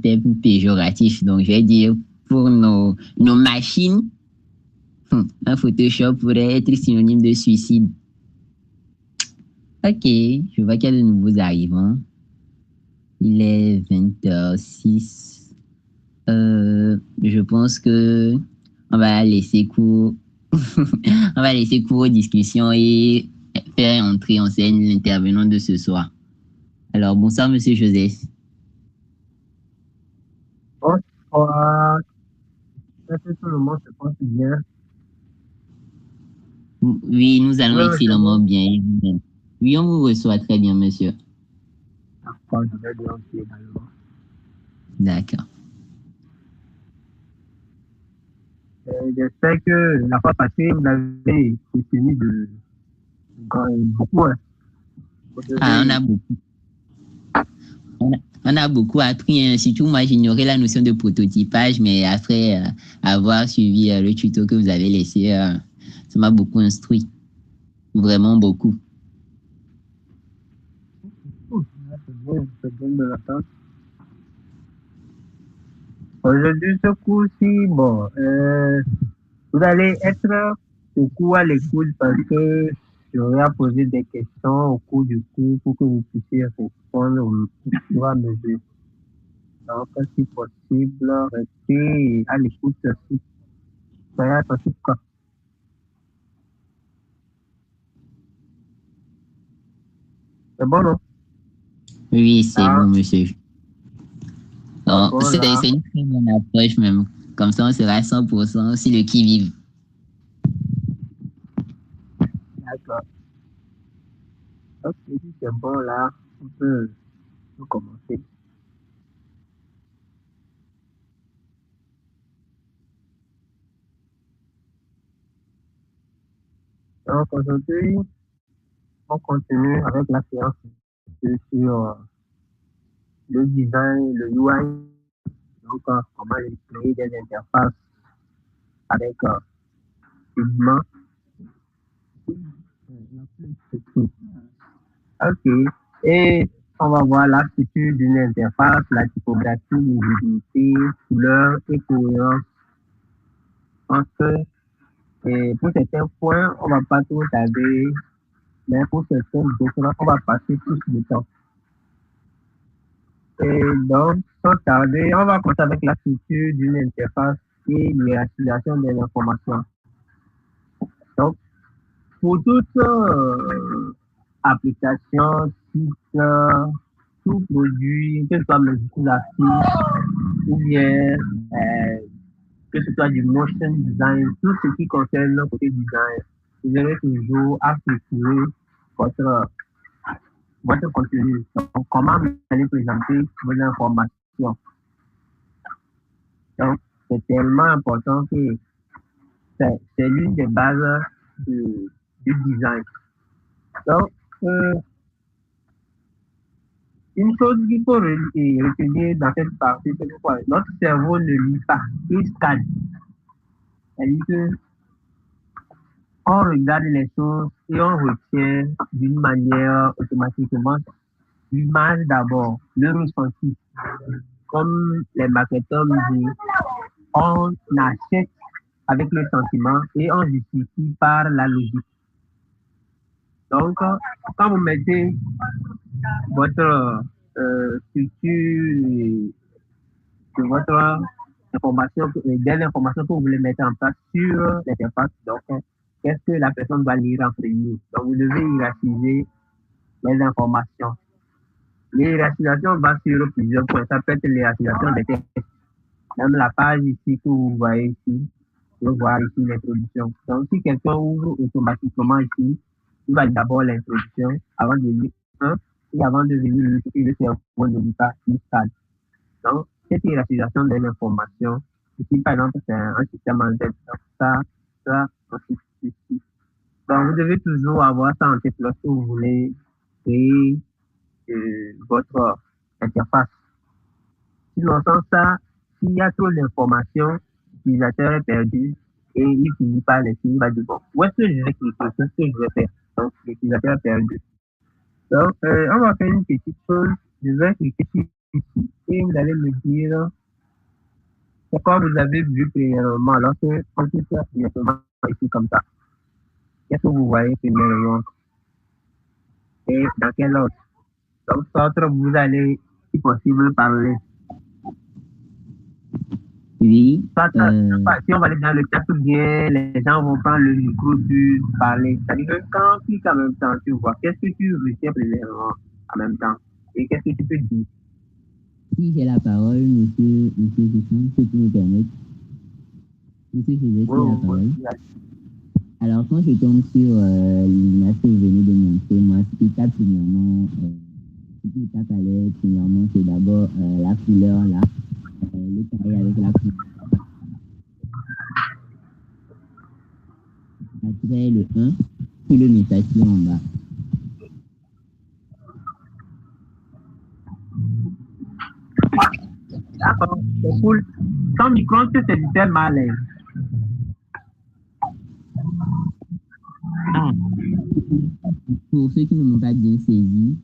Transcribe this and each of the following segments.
terme péjoratif. Donc, je vais dire pour nos machines, un Photoshop pourrait être synonyme de suicide. Ok, je vois qu'il y a de nouveaux arrivants. Il est 20h06. Je pense que on va laisser cours. On va laisser cours aux discussions et faire entrer en scène l'intervenant de ce soir. Alors, bonsoir, Monsieur Joseph. Bonsoir. Est-ce que tout le monde se porte bien? Oui, nous allons excellemment bien. Oui, on vous reçoit très bien, monsieur. D'accord, je vais bien aussi également. D'accord. J'espère que la fois passée, vous avez essayé de beaucoup. Hein. On a beaucoup. On a beaucoup appris, hein. Surtout moi j'ignorais la notion de prototypage, mais après avoir suivi le tuto que vous avez laissé, ça m'a beaucoup instruit. Vraiment beaucoup. C'est bon de l'entendre. Aujourd'hui, ce cours-ci, bon, vous allez être beaucoup à l'écoute parce que j'aurai à poser des questions au cours du cours pour que vous puissiez répondre au fur et à mesure. Donc, si possible, restez à l'écoute aussi. Soyez attentifs. C'est bon, non? Oui, c'est bon, monsieur. C'est là. une très bonne approche même. Comme ça, on sera à 100% si le qui-vive. D'accord. Ok, si c'est bon, là, on peut commencer. Donc, aujourd'hui, on continue avec la séance sur le design, le UI. Donc, comment créer des interfaces avec Figma. Ok. Et on va voir la structure d'une interface, la typographie, lisibilité, couleur et cohérence. Et pour certains points, on ne va pas tout regarder, mais pour certains documents, on va passer plus de temps. Et donc, sans tarder, on va commencer avec la structure d'une interface et l'utilisation de l'information. Donc, pour toute application, site, tout produit, que ce soit graphique ou bien que ce soit du motion design, tout ce qui concerne le côté design, vous aurez toujours à structurer votre contenu. Donc, comment vous allez présenter vos informations. Donc, c'est tellement important que c'est l'une des bases du design. Donc, une chose qu'il faut retenir dans cette partie, c'est que notre cerveau ne lit pas, il scanne. C'est-à-dire qu'on regarde les choses et on retient d'une manière automatiquement l'image d'abord, le ressenti. Comme les marketeurs nous disent, on achète avec le sentiment et on justifie par la logique. Donc, quand vous mettez votre structure de votre information, de l'information que vous voulez mettre en place sur l'interface, donc, qu'est-ce que la personne va lire en premier? Donc, vous devez hiérarchiser les informations. L'hiérarchisation va sur plusieurs points. Ça peut être l'hiérarchisation des textes. Même la page ici que vous voyez ici, vous pouvez voir ici l'introduction. Donc, si quelqu'un ouvre automatiquement ici, il va d'abord l'introduction avant de lire un et avant de venir le cerveau ne lit pas une stade. Donc, cette hiérarchisation de l'information, ici par exemple, c'est un système en tête. Donc, ça, ici. Donc, vous devez toujours avoir ça en tête lorsque vous voulez créer votre interface. Sinon, sans ça, s'il y a trop d'informations, l'utilisateur est perdu et il finit par laisser, il va dire, bon, où est-ce que je vais cliquer, qu'est-ce que je vais faire? Donc, l'utilisateur est perdu. Donc, on va faire une petite chose. Je vais cliquer ici et vous allez me dire pourquoi vous avez vu premièrement alors que on peut faire directement ici comme ça. Qu'est-ce que vous voyez premièrement et dans quel ordre? Donc, autre, vous allez, si possible, parler. Oui. Si on va aller dans le chat ou bien les gens vont prendre le micro pour parler. C'est-à-dire que quand tu cliques en même temps, tu vois qu'est-ce que tu retiens premièrement en même temps et qu'est-ce que tu peux dire. Si j'ai la parole, monsieur Justin, peux-tu me permettre? Monsieur Joseph, Oui, tu as la oui, parole. oui. Alors, quand je tombe sur l'image que vous venez de montrer, moi, ce qui tape premièrement, ce qui tape à l'œil, premièrement, c'est d'abord la couleur, là, le carré avec la couleur. Après, le 1, puis le message qui est en bas. D'accord, c'est cool. Ton micro, tu te disais mal. Ah, pour ceux qui ne m'ont pas bien saisi,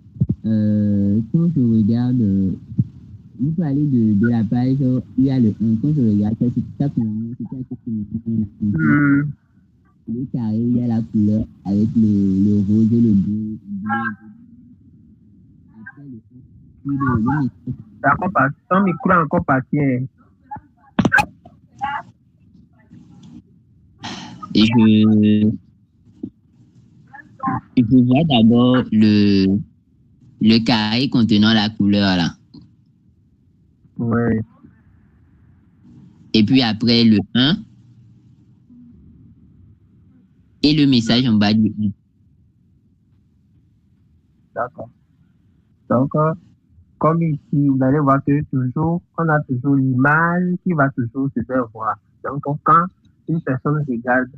quand je regarde, vous parlez de la page où il y a le 1. Quand je regarde ça, c'est tout simplement, c'est quelque chose que le carré, il y a la couleur avec le rose et le bleu. Après le 1, puis le message. Ton micro est encore parti. Et je vois d'abord le carré contenant la couleur là. Oui. Et puis après le 1 et le message en bas du 1. D'accord. Donc, comme ici, vous allez voir que toujours, on a toujours l'image qui va toujours se faire voir. Donc, quand une personne regarde,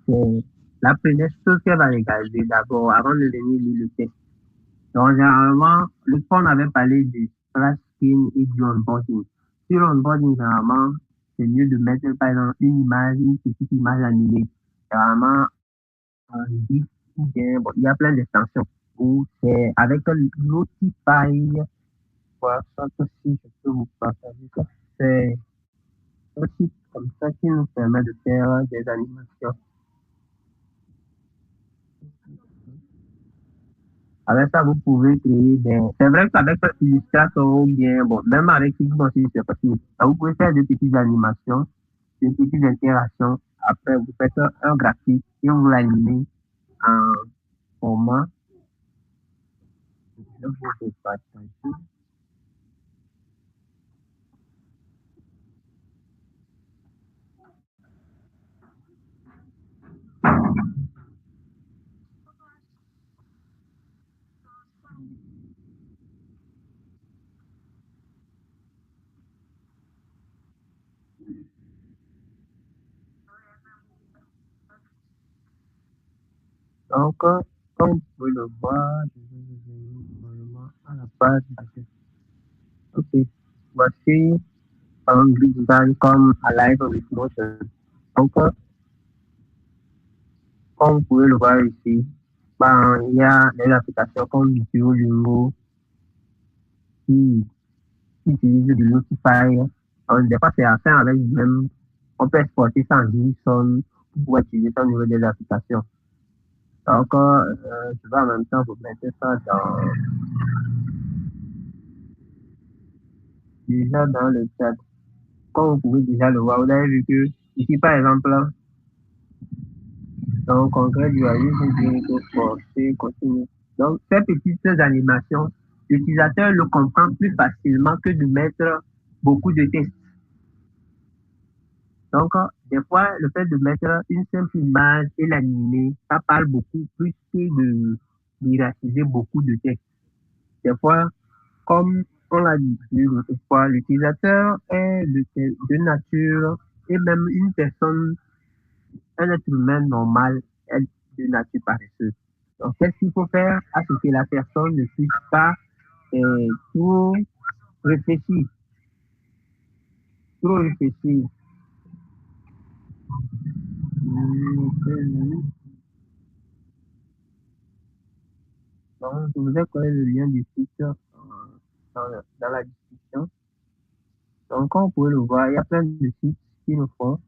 c'est la première chose qu'elle va regarder d'abord avant de venir lire le texte. Donc, généralement, le fois, on avait parlé du splash screen et du onboarding. Sur l'onboarding, généralement, c'est mieux de mettre, par exemple, une image, une petite image animée. Généralement, un GIF ou bien, bon, il y a plein d'extensions où c'est avec l'outil pareil. Voilà, ça aussi, je peux vous partager ça. C'est un site comme ça qui nous permet de faire des animations. Avec ça, vous pouvez créer des... C'est vrai qu'avec Illustrator ou bien, bon, même avec Figma aussi, c'est possible. Vous pouvez faire des petites animations, des petites interactions. Après, vous faites un graphique et vous l'animez en format. Je vous partager. Donc, comme vous pouvez le voir, je vais revenir normalement à la page d'accueil. Ok, voici un design comme Alive with Motion. Donc, comme vous pouvez le voir ici, ben, il y a des applications comme Duolingo qui utilisent de l'Otify. Des fois, c'est à faire avec même, on peut exporter ça en JSON pour utiliser ça au niveau des applications. Donc, je vais en même temps vous mettre ça déjà dans le chat. Comme vous pouvez déjà le voir, vous avez vu que ici, par exemple, dans le congrès du AIS, forcer, continue. Donc, ces petites animations, l'utilisateur le comprend plus facilement que de mettre beaucoup de texte. Donc, des fois, le fait de mettre une simple image et l'animer, ça parle beaucoup plus que de hiérarchiser beaucoup de texte. Des fois, comme on l'a dit l'autre fois, l'utilisateur est de nature et même une personne, un être humain normal est de nature paresseuse. Donc, qu'est-ce qu'il faut faire à ce que la personne ne puisse pas trop réfléchir, trop réfléchir. Donc, je vous ai collé le lien du site. dans la discussion. Donc, comme vous pouvez le voir, il y a plein de sites qui le font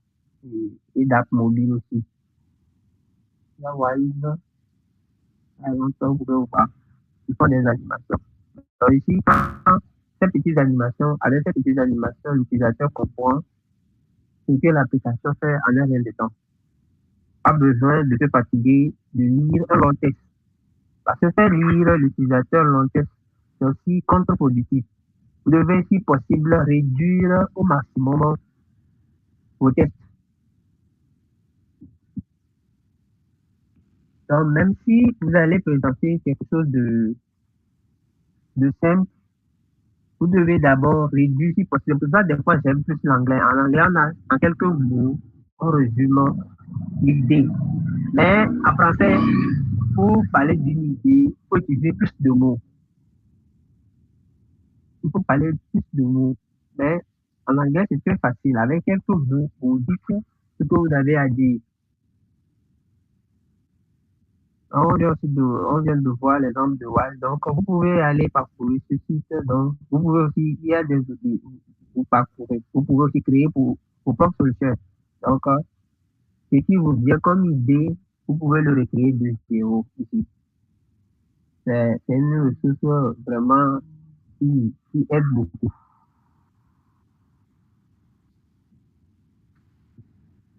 et d'apps mobiles aussi. Il y a Wise, par exemple, vous pouvez voir. Ils font des animations. Donc, ici, avec ces petites animations, l'utilisateur comprend ce que l'application fait en un rien de temps. Pas besoin de se fatiguer de lire un long texte. Parce que faire lire l'utilisateur long texte, c'est aussi contre-productif. Vous devez, si possible, réduire au maximum vos textes. Donc, même si vous allez présenter quelque chose de simple, vous devez d'abord réduire si possible. Pour ça, des fois, j'aime plus l'anglais. En anglais, on a en quelques mots, on résume l'idée. Mais en français, pour parler d'une idée, il faut utiliser plus de mots. Il faut parler plus de mots. Mais en anglais, c'est très facile. Avec quelques mots, vous dites ce que vous avez à dire. On vient de voir l'exemple de Wise. Donc, vous pouvez aller parcourir ce site. Donc, vous pouvez aussi, il y a des outils, vous parcourez. Vous pouvez aussi créer pour vos propres solutions. Donc, ce qui vous vient comme idée, vous pouvez le recréer de zéro ici. C'est une ressource vraiment qui aide beaucoup.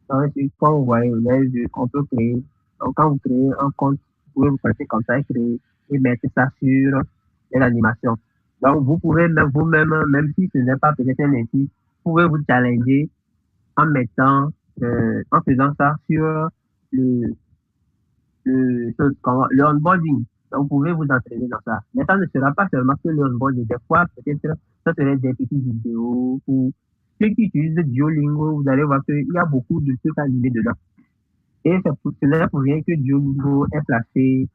Donc, quand vous voyez, on peut créer. Donc, quand vous créez un compte, vous pouvez vous passer comme ça et mettre ça sur l'animation. Donc, vous pouvez même vous-même, même si ce n'est pas peut-être un outil, vous pouvez vous challenger en mettant, en faisant ça sur le, le onboarding. Donc, vous pouvez vous entraîner dans ça. Mais ça ne sera pas seulement que le onboarding. Des fois, peut-être, ça serait des petites vidéos ou ceux qui utilisent Duolingo, vous allez voir qu'il y a beaucoup de trucs animés dedans. Et c'est pour cela pour rien que Duolingo est placé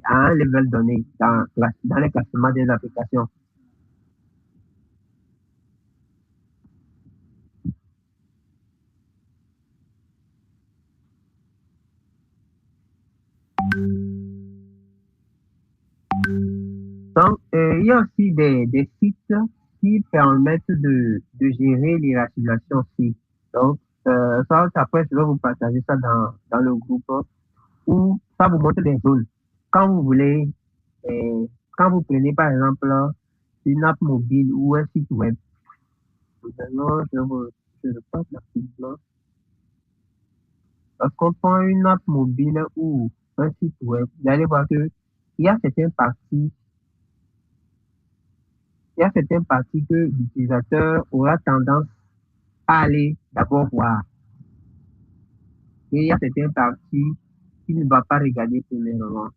à un level donné dans les classements des applications. Donc, il y a aussi des sites qui permettent de gérer les rationalisations aussi. Donc, ça, après, je vais vous partager ça dans le groupe où ça vous montre des zones. Quand vous voulez, quand vous prenez par exemple une app mobile ou un site web, maintenant, je passe l'article. Lorsqu'on prend une app mobile ou un site web, vous allez voir que il y a certaines parties il y a certaines parties que l'utilisateur aura tendance à aller d'abord voir. Et il y a certaines parties qu'il ne va pas regarder premièrement.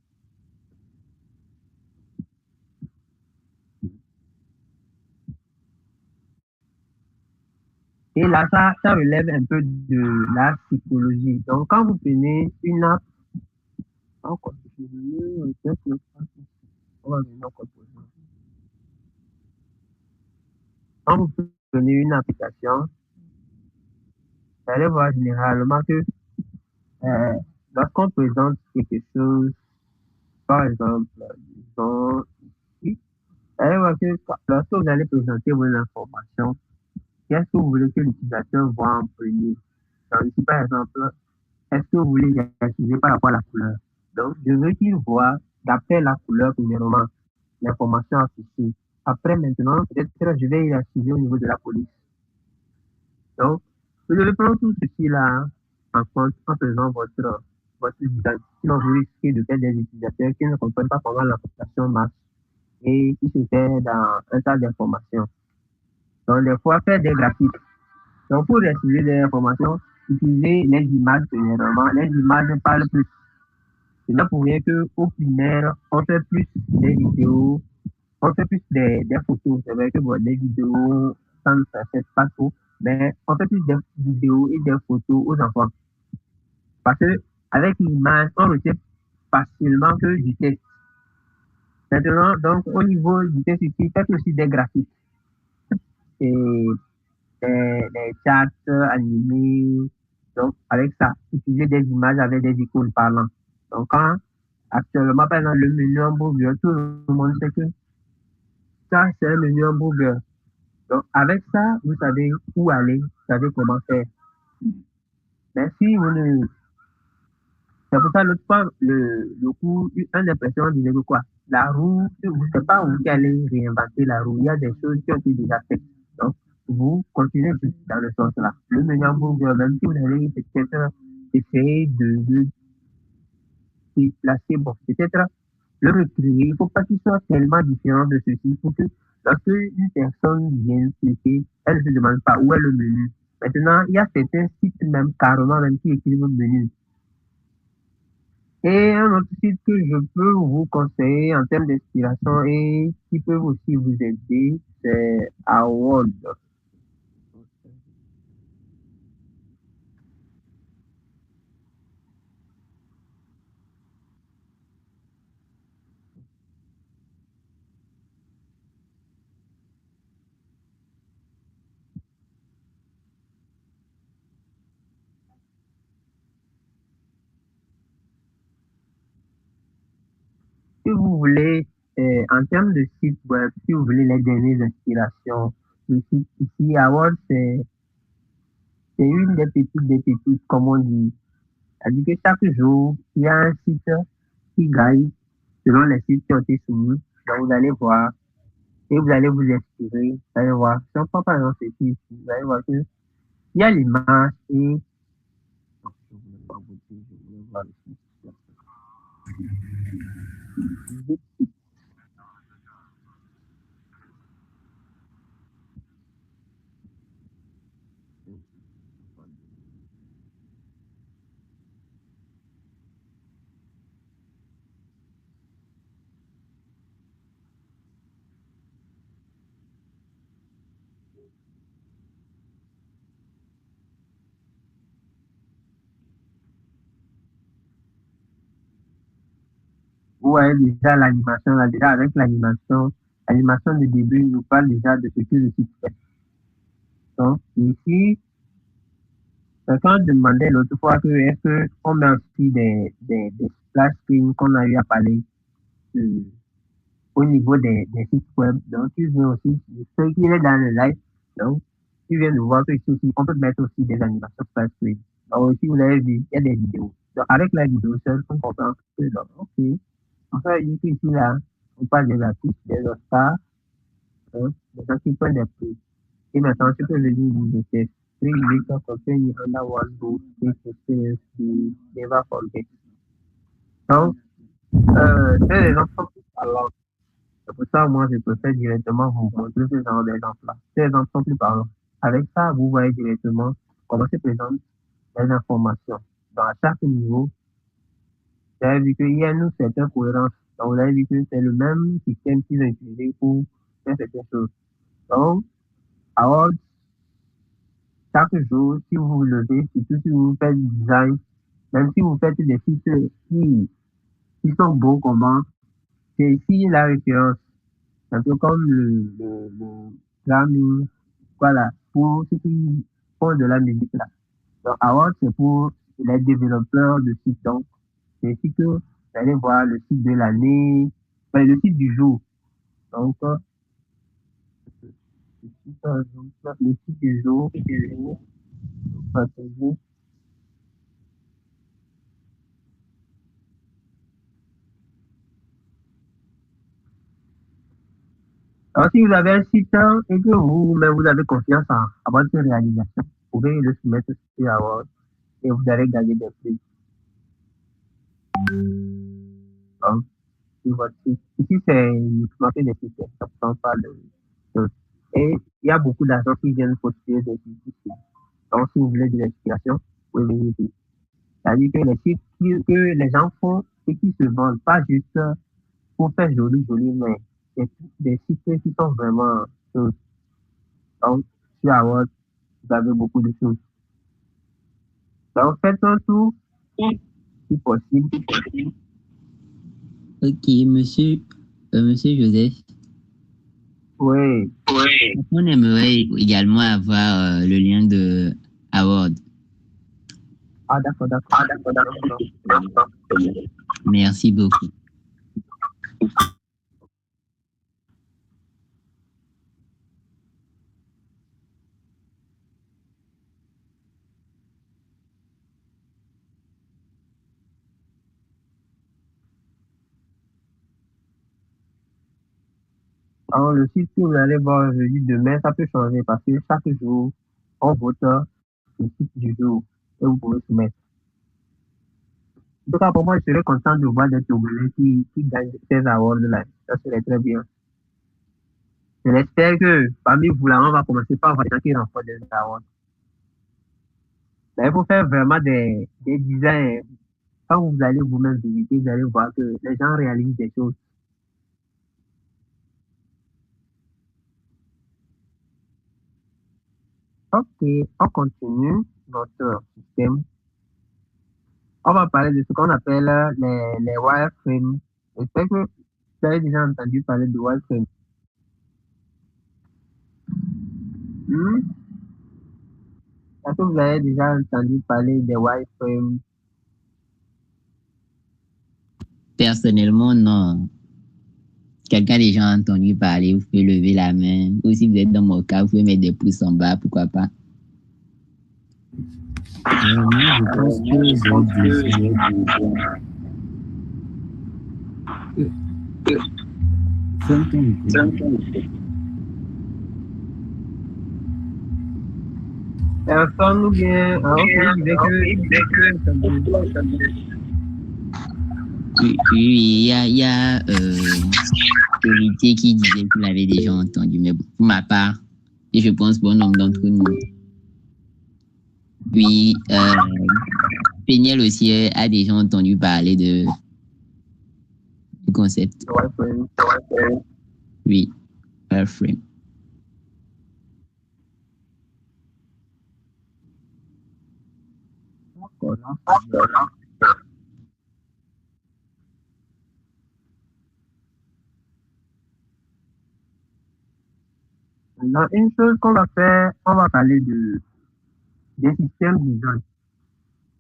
Et là, ça relève un peu de la psychologie. Donc, quand vous prenez une app, quand vous prenez une application, vous allez voir généralement que lorsqu'on présente quelque chose, par exemple, disons ici, vous allez voir que lorsque vous allez présenter vos informations, qu'est-ce que vous voulez que l'utilisateur voit en premier? Donc, ici, par exemple, est-ce que vous voulez utiliser par rapport à la couleur? Donc, je veux qu'il voit, d'après la couleur, premièrement, l'information affichée. Après, maintenant, peut-être je vais y activer au niveau de la police. Donc, vous devez prendre tout ceci-là en compte en faisant votre design. Sinon, vous risquez de faire des utilisateurs qui ne comprennent pas comment l'application marche et qui se perdent dans un tas d'informations. Donc, des fois, faire des graphiques. Donc, pour utiliser des informations, utilisez les images généralement. Les images parlent plus. C'est là pour rien qu'au primaire, on fait plus des vidéos, on fait plus des photos. C'est vrai que bon, des vidéos, ça ne fait pas trop, mais on fait plus des vidéos et des photos aux enfants. Parce que avec l'image, on retient facilement que du texte. Maintenant, donc, au niveau du texte ici, faites aussi des graphiques. Et des chats animés. Donc, avec ça, utiliser des images avec des icônes parlantes. Donc, quand actuellement, par exemple, le menu en beau tout le monde sait que Ça, c'est un menu hamburger. Donc, avec ça, vous savez où aller, vous savez comment faire. Mais si vous ne... C'est pour ça, l'autre fois, le coup, un impression disait que quoi? La roue, vous ne savez pas où vous allez réinventer la roue. Il y a des choses qui ont été déjà faites. Donc, vous continuez juste dans le sens là. Le menu hamburger, même si vous allez peut-être essayer de déplacer, bon, peut-être le recréer. Il ne faut pas qu'il soit tellement différent de ceci pour que lorsque une personne vient cliquer, elle ne se demande pas où est le menu. Maintenant, il y a certains sites même carrément même qui écrivent le menu. Et un autre site que je peux vous conseiller en termes d'inspiration et qui peut aussi vous aider, c'est Award. Si vous voulez, en termes de site web, si vous voulez les dernières inspirations, le site ici, Award, c'est une des petites, comme on dit. C'est-à-dire que chaque jour, il y a un site qui gagne selon les sites qui ont été soumis. Donc, vous allez voir et vous allez vous inspirer. Vous allez voir. Si on prend par exemple ceci ici, vous allez voir qu'il y a l'image et. Je voulais pas vous dire, je voulais voir le site. Vous voyez déjà l'animation, là, déjà avec l'animation de début nous parle déjà de ce que le site fait. Donc, ici, quelqu'un demandait l'autre fois que est-ce qu'on met aussi des splash screens qu'on a eu à parler euh, au niveau des sites web. Donc, tu viens aussi, ce qui est dans le live, donc, tu viens de voir que ici aussi, on peut mettre aussi des animations splash screen. Donc, aussi, vous l'avez vu, il y a des vidéos. Donc, avec la vidéo seule, on comprend que, donc, ok, en fait, ici, là, on parle des artistes, des stars, hein, des gens qui prennent des prix. Et maintenant, ce que je dis, c'est three weeks of company under one roof, this experience we never forget. Donc, c'est les enfants qui parlent. C'est pour ça, moi, je préfère directement vous montrer ce genre d'exemple-là. C'est les enfants qui parlent. Avec ça, vous voyez directement comment se présentent les informations. Donc, à chaque niveau, vous avez vu qu'il y a une certaine cohérence. Donc, vous avez vu que c'est le même système qu'ils ont utilisé pour faire certaines choses. Donc, alors, chaque jour, si vous vous levez, surtout si vous faites du design, même si vous faites des sites qui sont beaux comment, c'est ici la référence. Un peu comme le Grammy, voilà, pour ceux qui font de la musique là. Donc, Award, c'est pour les développeurs de sites. Donc, c'est ici que vous allez voir le site de l'année, enfin, le site du jour. Donc, le site du jour, partagé. Alors, si vous avez un site et que vous-même vous avez confiance en votre réalisation, vous pouvez le soumettre sur Award et vous allez gagner des prix. Donc, sur votre site. Ici, c'est uniquement que des sites, ça ne prend pas de. Et il y a beaucoup d'argent qui viennent postuler des sites ici. Donc, si vous voulez de l'inspiration, vous pouvez venir ici. C'est-à-dire que les sites que les gens font et qui se vendent, pas juste pour faire joli, joli, mais c'est des sites qui sont vraiment. Donc, sur Award, vous avez beaucoup de choses. Donc, faites un tour, si possible. Ok, monsieur Joseph. Oui. On aimerait également avoir le lien de Award. Ah, d'accord. Merci beaucoup. Alors, le site que vous allez voir jeudi demain, ça peut changer parce que chaque jour, on vote le site du jour et vous pouvez soumettre. En tout cas, pour moi, je serais content de voir des Togolais qui gagnent ces awards-là. Ça serait très bien. Je l'espère que parmi vous, là, on va commencer par voir des gens qui remportent des awards. Mais il faut faire vraiment des designs. Quand vous allez vous-même visiter, vous allez voir que les gens réalisent des choses. Ok, on continue notre système. On va parler de ce qu'on appelle les wireframes. J'espère que vous avez déjà entendu parler de wireframe. Hmm? Est-ce que vous avez déjà entendu parler des wireframes? Personnellement, non. Quelqu'un a déjà entendu parler, vous pouvez lever la main. Ou si vous êtes dans mon cas, vous pouvez mettre des pouces en bas, pourquoi pas. Moi, je pense que j'ai déjà... Ferme ton micro. Personne ou bien, ok, il disait que, Oui, il y a Héritier qui disait que vous l'avez déjà entendu, mais pour ma part, et je pense bon nombre d'entre nous. Puis, Péniel aussi a déjà entendu parler du concept. wireframe. Oui, wireframe. Maintenant, une chose qu'on va faire, on va parler des systèmes design.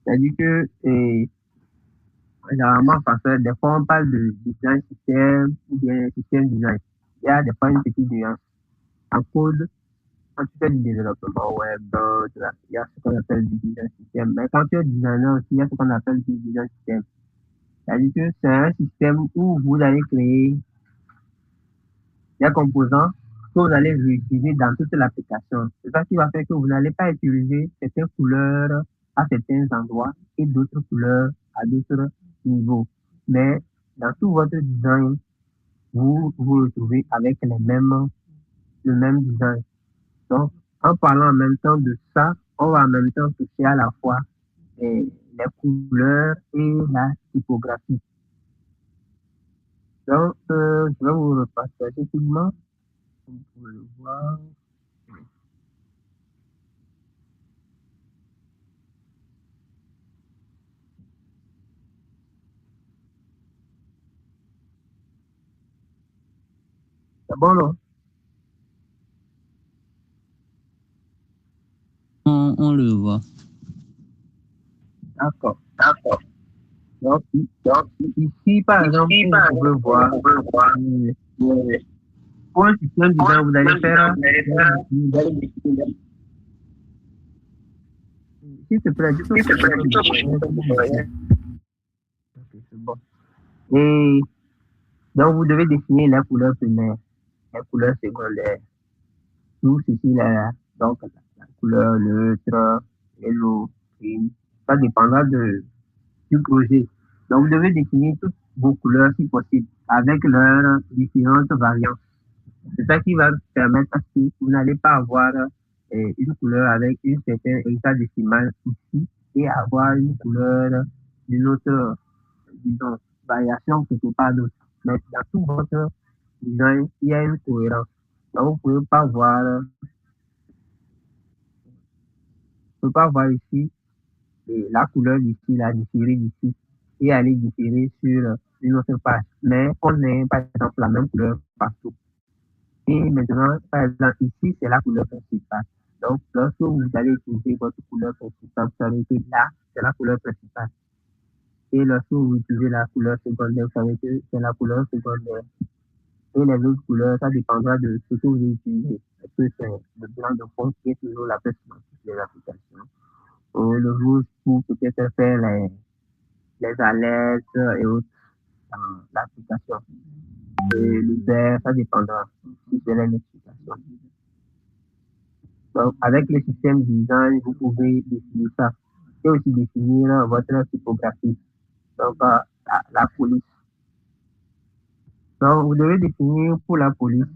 C'est-à-dire que, généralement, parce que des fois, on parle de design système ou bien système design. Il y a des fois une petite nuance. En code, quand tu fais du développement web, il y a ce qu'on appelle du design système. Mais quand tu es designer aussi, il y a ce qu'on appelle du design système. C'est-à-dire que c'est un système où vous allez créer des composants que vous allez réutiliser dans toute l'application. C'est ça qui va faire que vous n'allez pas utiliser certaines couleurs à certains endroits et d'autres couleurs à d'autres niveaux. Mais dans tout votre design, vous vous retrouvez avec le même design. Donc, en parlant en même temps de ça, on va en même temps toucher à la fois les couleurs et la typographie. Donc, je vais vous repartager rapidement. Vous pouvez le voir. C'est bon, non? On le voit. D'accord. Donc, ici, par exemple, vous pouvez voir, pour un système design, vous allez faire, s'il te plaît, juste ok, c'est bon. Et donc, vous devez définir les couleurs primaires, les couleurs secondaires. Tout ceci là, donc la couleur neutre, yellow, green, ça dépendra du projet. Donc, vous devez définir toutes vos couleurs si possible, avec leurs différentes variantes. C'est ça qui va permettre à ce que vous n'allez pas avoir une couleur avec une certaine hexadécimale ici et avoir une couleur d'une autre, disons, variation quelque part d'autre. Mais dans tout votre design, il y a une cohérence. Donc, vous ne pouvez pas voir, vous pouvez pas voir ici la couleur d'ici, la différer d'ici et aller différer sur une autre page. Mais on est, par exemple, la même couleur partout. Et maintenant, par exemple, ici, c'est la couleur principale. Donc, lorsque vous allez utiliser votre couleur principale, vous savez que là, c'est la couleur principale. Et lorsque vous utilisez la couleur secondaire, vous savez que c'est la couleur secondaire. Et les autres couleurs, ça dépendra de ce que vous utilisez. Est-ce que c'est le blanc de fond qui est toujours la base dans toutes les applications? Ou le rouge pour peut-être faire les alertes et autres dans l'application. et le vert, ça dépendra si c'est l'explication. Donc, avec le système design, vous pouvez définir ça. Et aussi définir votre typographie. Donc, la police. Donc, vous devez définir pour la police,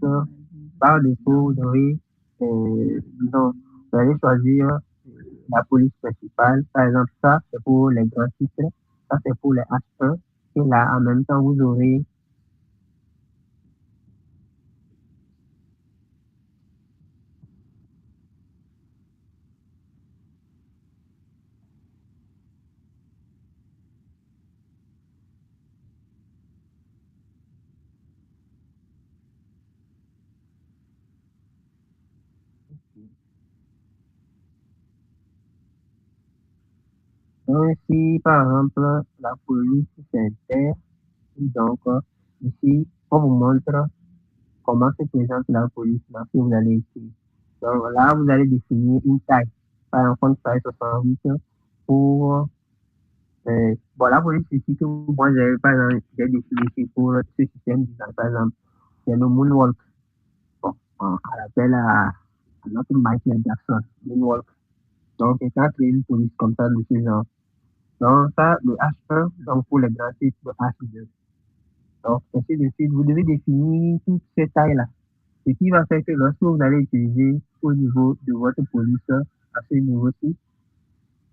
par défaut, disons, vous allez choisir la police principale. Par exemple, ça, c'est pour les grands titres. Ça, c'est pour les H1. Et là, en même temps, vous aurez ainsi, par exemple, la police s'intègre. Donc, ici, on vous montre comment se présente la police là, que vous allez écrire. Donc là, vous allez définir une taille. Par exemple, taille 68 pour bon, la police ici que moi j'ai par exemple, j'ai défini ici pour ce système design, par exemple, c'est le moonwalk. Bon, on l'appelle à notre Michael Jackson, moonwalk. Donc, c'est ça créer une police comme ça de ce genre. Donc, ça, le H1, donc pour les grands titres, le H2. Donc, ainsi de suite, vous devez définir toutes ces tailles-là. Ce qui va faire que lorsque vous allez utiliser au niveau de votre police, à ce niveau-ci,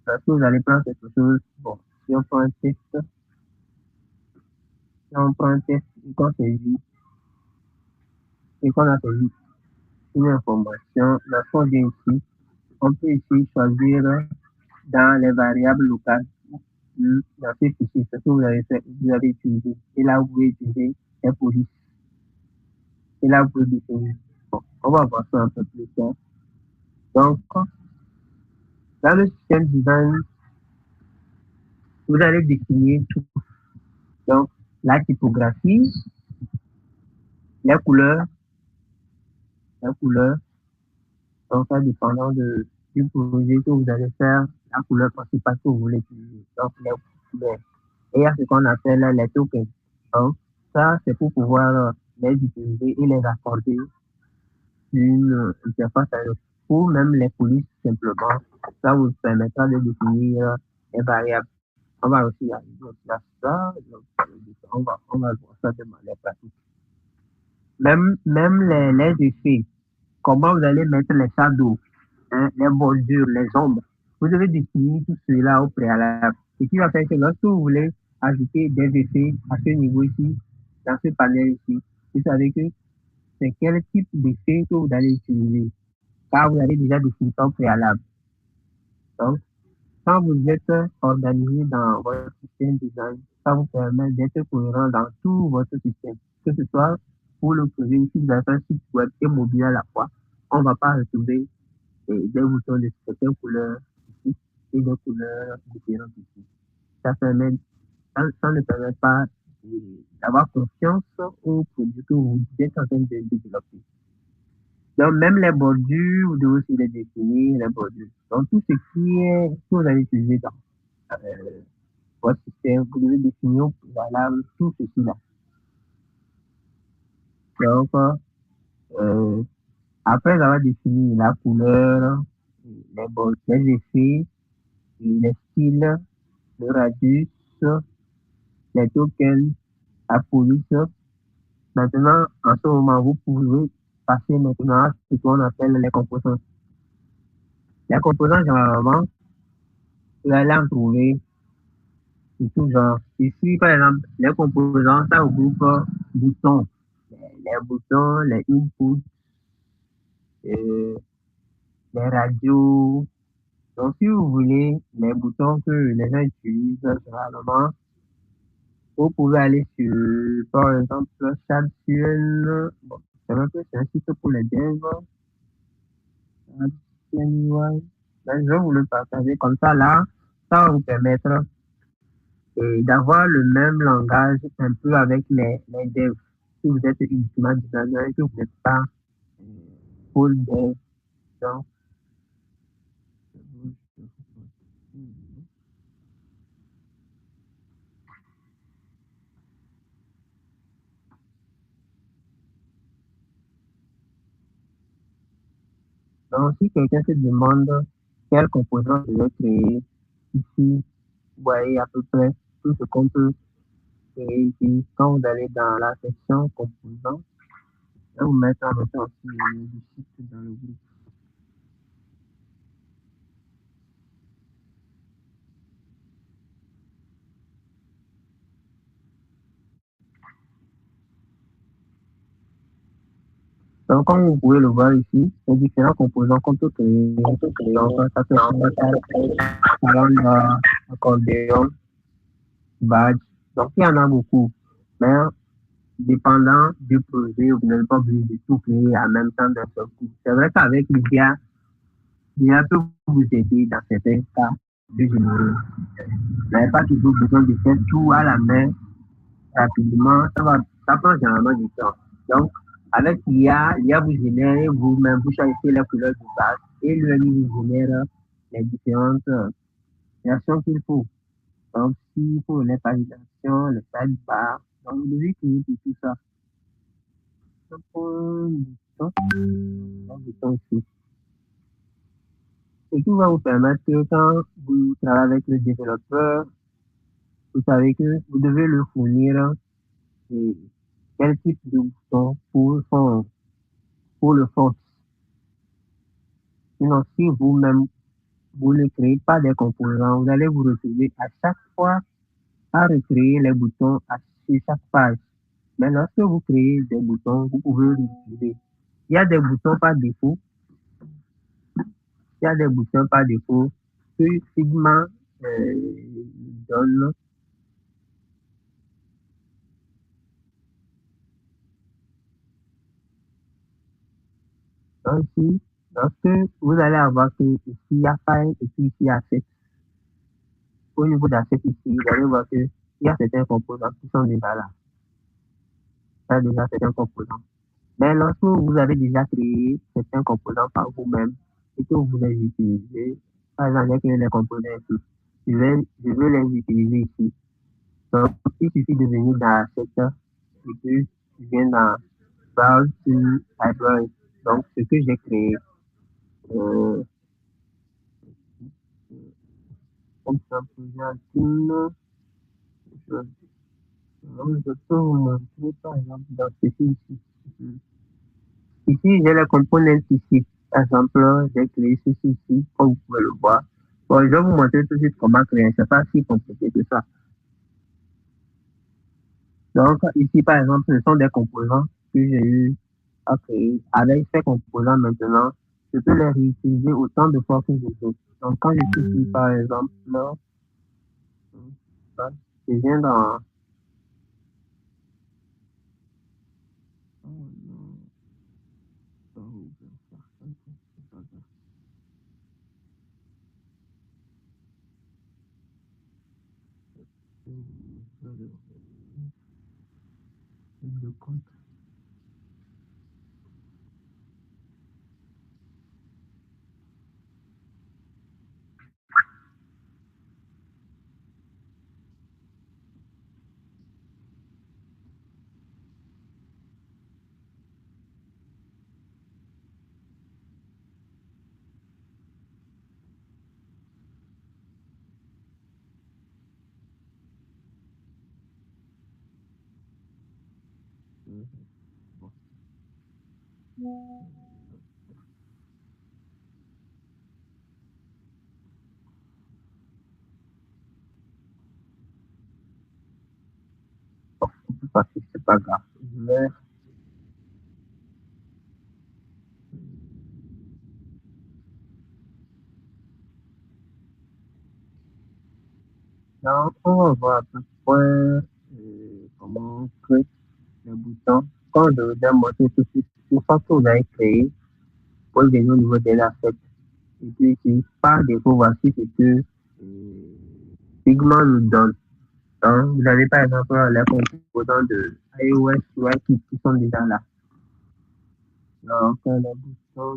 lorsque vous allez prendre quelque chose, bon, si on prend un test, et qu'on saisit, et qu'on a saisi une information, lorsqu'on vient ici, on peut ici choisir dans les variables locales, dans ce fichier, ce que vous avez fait, vous avez utilisé. Et là, vous pouvez utiliser les polices. Et là, vous pouvez définir. Bon, on va voir ça un peu plus tard. Donc, dans le système design, vous allez définir tout. Donc, la typographie, les couleurs, les couleurs, donc ça dépendant du projet que vous allez faire, la couleur principale que vous voulez utiliser. Donc, les couleurs. Et il y a ce qu'on appelle les tokens. Donc, ça, c'est pour pouvoir les utiliser et les accorder une interface à l'autre. Ou même les polices, simplement. Ça vous permettra de définir les variables. On va aussi arriver aussi à ça. Donc, on va voir ça de manière pratique. Même les effets, comment vous allez mettre les shadows, hein, les bordures, les ombres. Vous devez définir tout cela au préalable. Ce qui va faire que lorsque vous voulez ajouter des effets à ce niveau ici, dans ce panel ici, vous savez que c'est quel type d'effet que vous allez utiliser. Car vous avez déjà défini ça au préalable. Donc, quand vous êtes organisé dans votre système design, ça vous permet d'être cohérent dans tout votre système. Que ce soit pour le projet, si vous avez un site web et mobile à la fois, on ne va pas retrouver des boutons de certaines couleurs ici et des couleurs différentes ici. Ça ne permet pas d'avoir confiance au produit que vous êtes en train de développer. Donc, même les bordures, vous devez aussi les définir, les bordures. Donc, tout ce que vous allez utiliser dans votre système, vous devez définir voilà, tout ceci-là. Donc, après avoir défini la couleur, les effets, les styles, le radius, les tokens, la police, maintenant, en ce moment, vous pouvez passer maintenant à ce qu'on appelle les composants. Les composants, généralement, vous allez en trouver de tout genre. Ici, par exemple, les composants, ça regroupe boutons. Les boutons, les inputs, les radios. Donc, si vous voulez les boutons que les gens utilisent généralement, vous pouvez aller sur, par exemple, Chatfuel. Bon, c'est un peu c'est un site pour les devs. Chatfuel, ben, je vais vous le partager comme ça là. Ça va vous permettre d'avoir le même langage un peu avec les devs. Si vous êtes uniquement designer et que vous n'êtes pas full dev. Donc, Donc, si quelqu'un se demande quel composant je vais créer, ici, vous voyez à peu près tout ce qu'on peut créer ici. Quand vous allez dans la section composants, je vais vous mettre en même temps aussi le lien du site dans le groupe. Donc, comme vous pouvez le voir ici, les différents composants qu'on peut créer. Donc, ça peut être calendrier, accordéon, badge. Donc, il y en a beaucoup. Mais dépendant du projet, vous n'êtes pas obligé de tout créer en même temps d'un seul coup. C'est vrai qu'avec l'IA peut vous aider dans certains cas de générer. Vous n'avez pas toujours besoin de faire tout à la main rapidement. Ça prend généralement du temps. Donc, avec l'IA vous génère vous-même, vous choisissez la couleur du base et lui vous génère les différentes versions qu'il faut. Donc, s'il faut les validations, le sidebar, donc vous devez créer pour tout ça. Ça prend du temps aussi. Et qui va vous permettre que quand vous travaillez avec le développeur, vous savez que vous devez le fournir quel type de bouton pour le fond. Sinon, si vous-même, vous ne créez pas des composants, vous allez vous retrouver à chaque fois à recréer les boutons sur chaque page. Mais lorsque vous créez des boutons, vous pouvez les utiliser. Il y a des boutons par défaut. Il y a des boutons par défaut que Figma donne. Donc, ici, lorsque vous allez avoir que ici, il y a File et puis ici, il y a Asset. Au niveau d'Asset ici, vous allez voir qu'il y a certains composants qui sont déjà là. Il y a déjà certains composants. Mais lorsque vous avez déjà créé certains composants par vous-même et que vous les utilisez, par exemple, j'ai créé les composants ici, je vais les utiliser ici. Donc, il suffit de venir dans Asset et puis je viens dans Browse to Library. Donc, ce que j'ai créé, euh, comme ça, Argentine, je peux vous montrer par exemple dans ceci ici. Ici, j'ai les components ici. Par exemple, j'ai créé ceci ici, comme vous pouvez le voir. Bon, je vais vous montrer tout de suite comment créer. C'est pas si compliqué que ça. Donc, ici, par exemple, ce sont des composants que j'ai eu à créer. Avec ces composants maintenant, je peux les réutiliser autant de fois que je veux. Donc, quand je suis ici, par exemple, là, je viens dans... Le compte. Parce que c'est pas grave. Mais, donc, on va voir à peu près comment créer les boutons. Quand je vais bien montrer tout de suite, une fois que vous avez créé, vous venir au niveau de l'aspect. Et puis ici, par défaut, voici ce que Figma nous donne. Donc, vous avez par exemple les composants de iOS UI qui sont déjà là. Donc, les boutons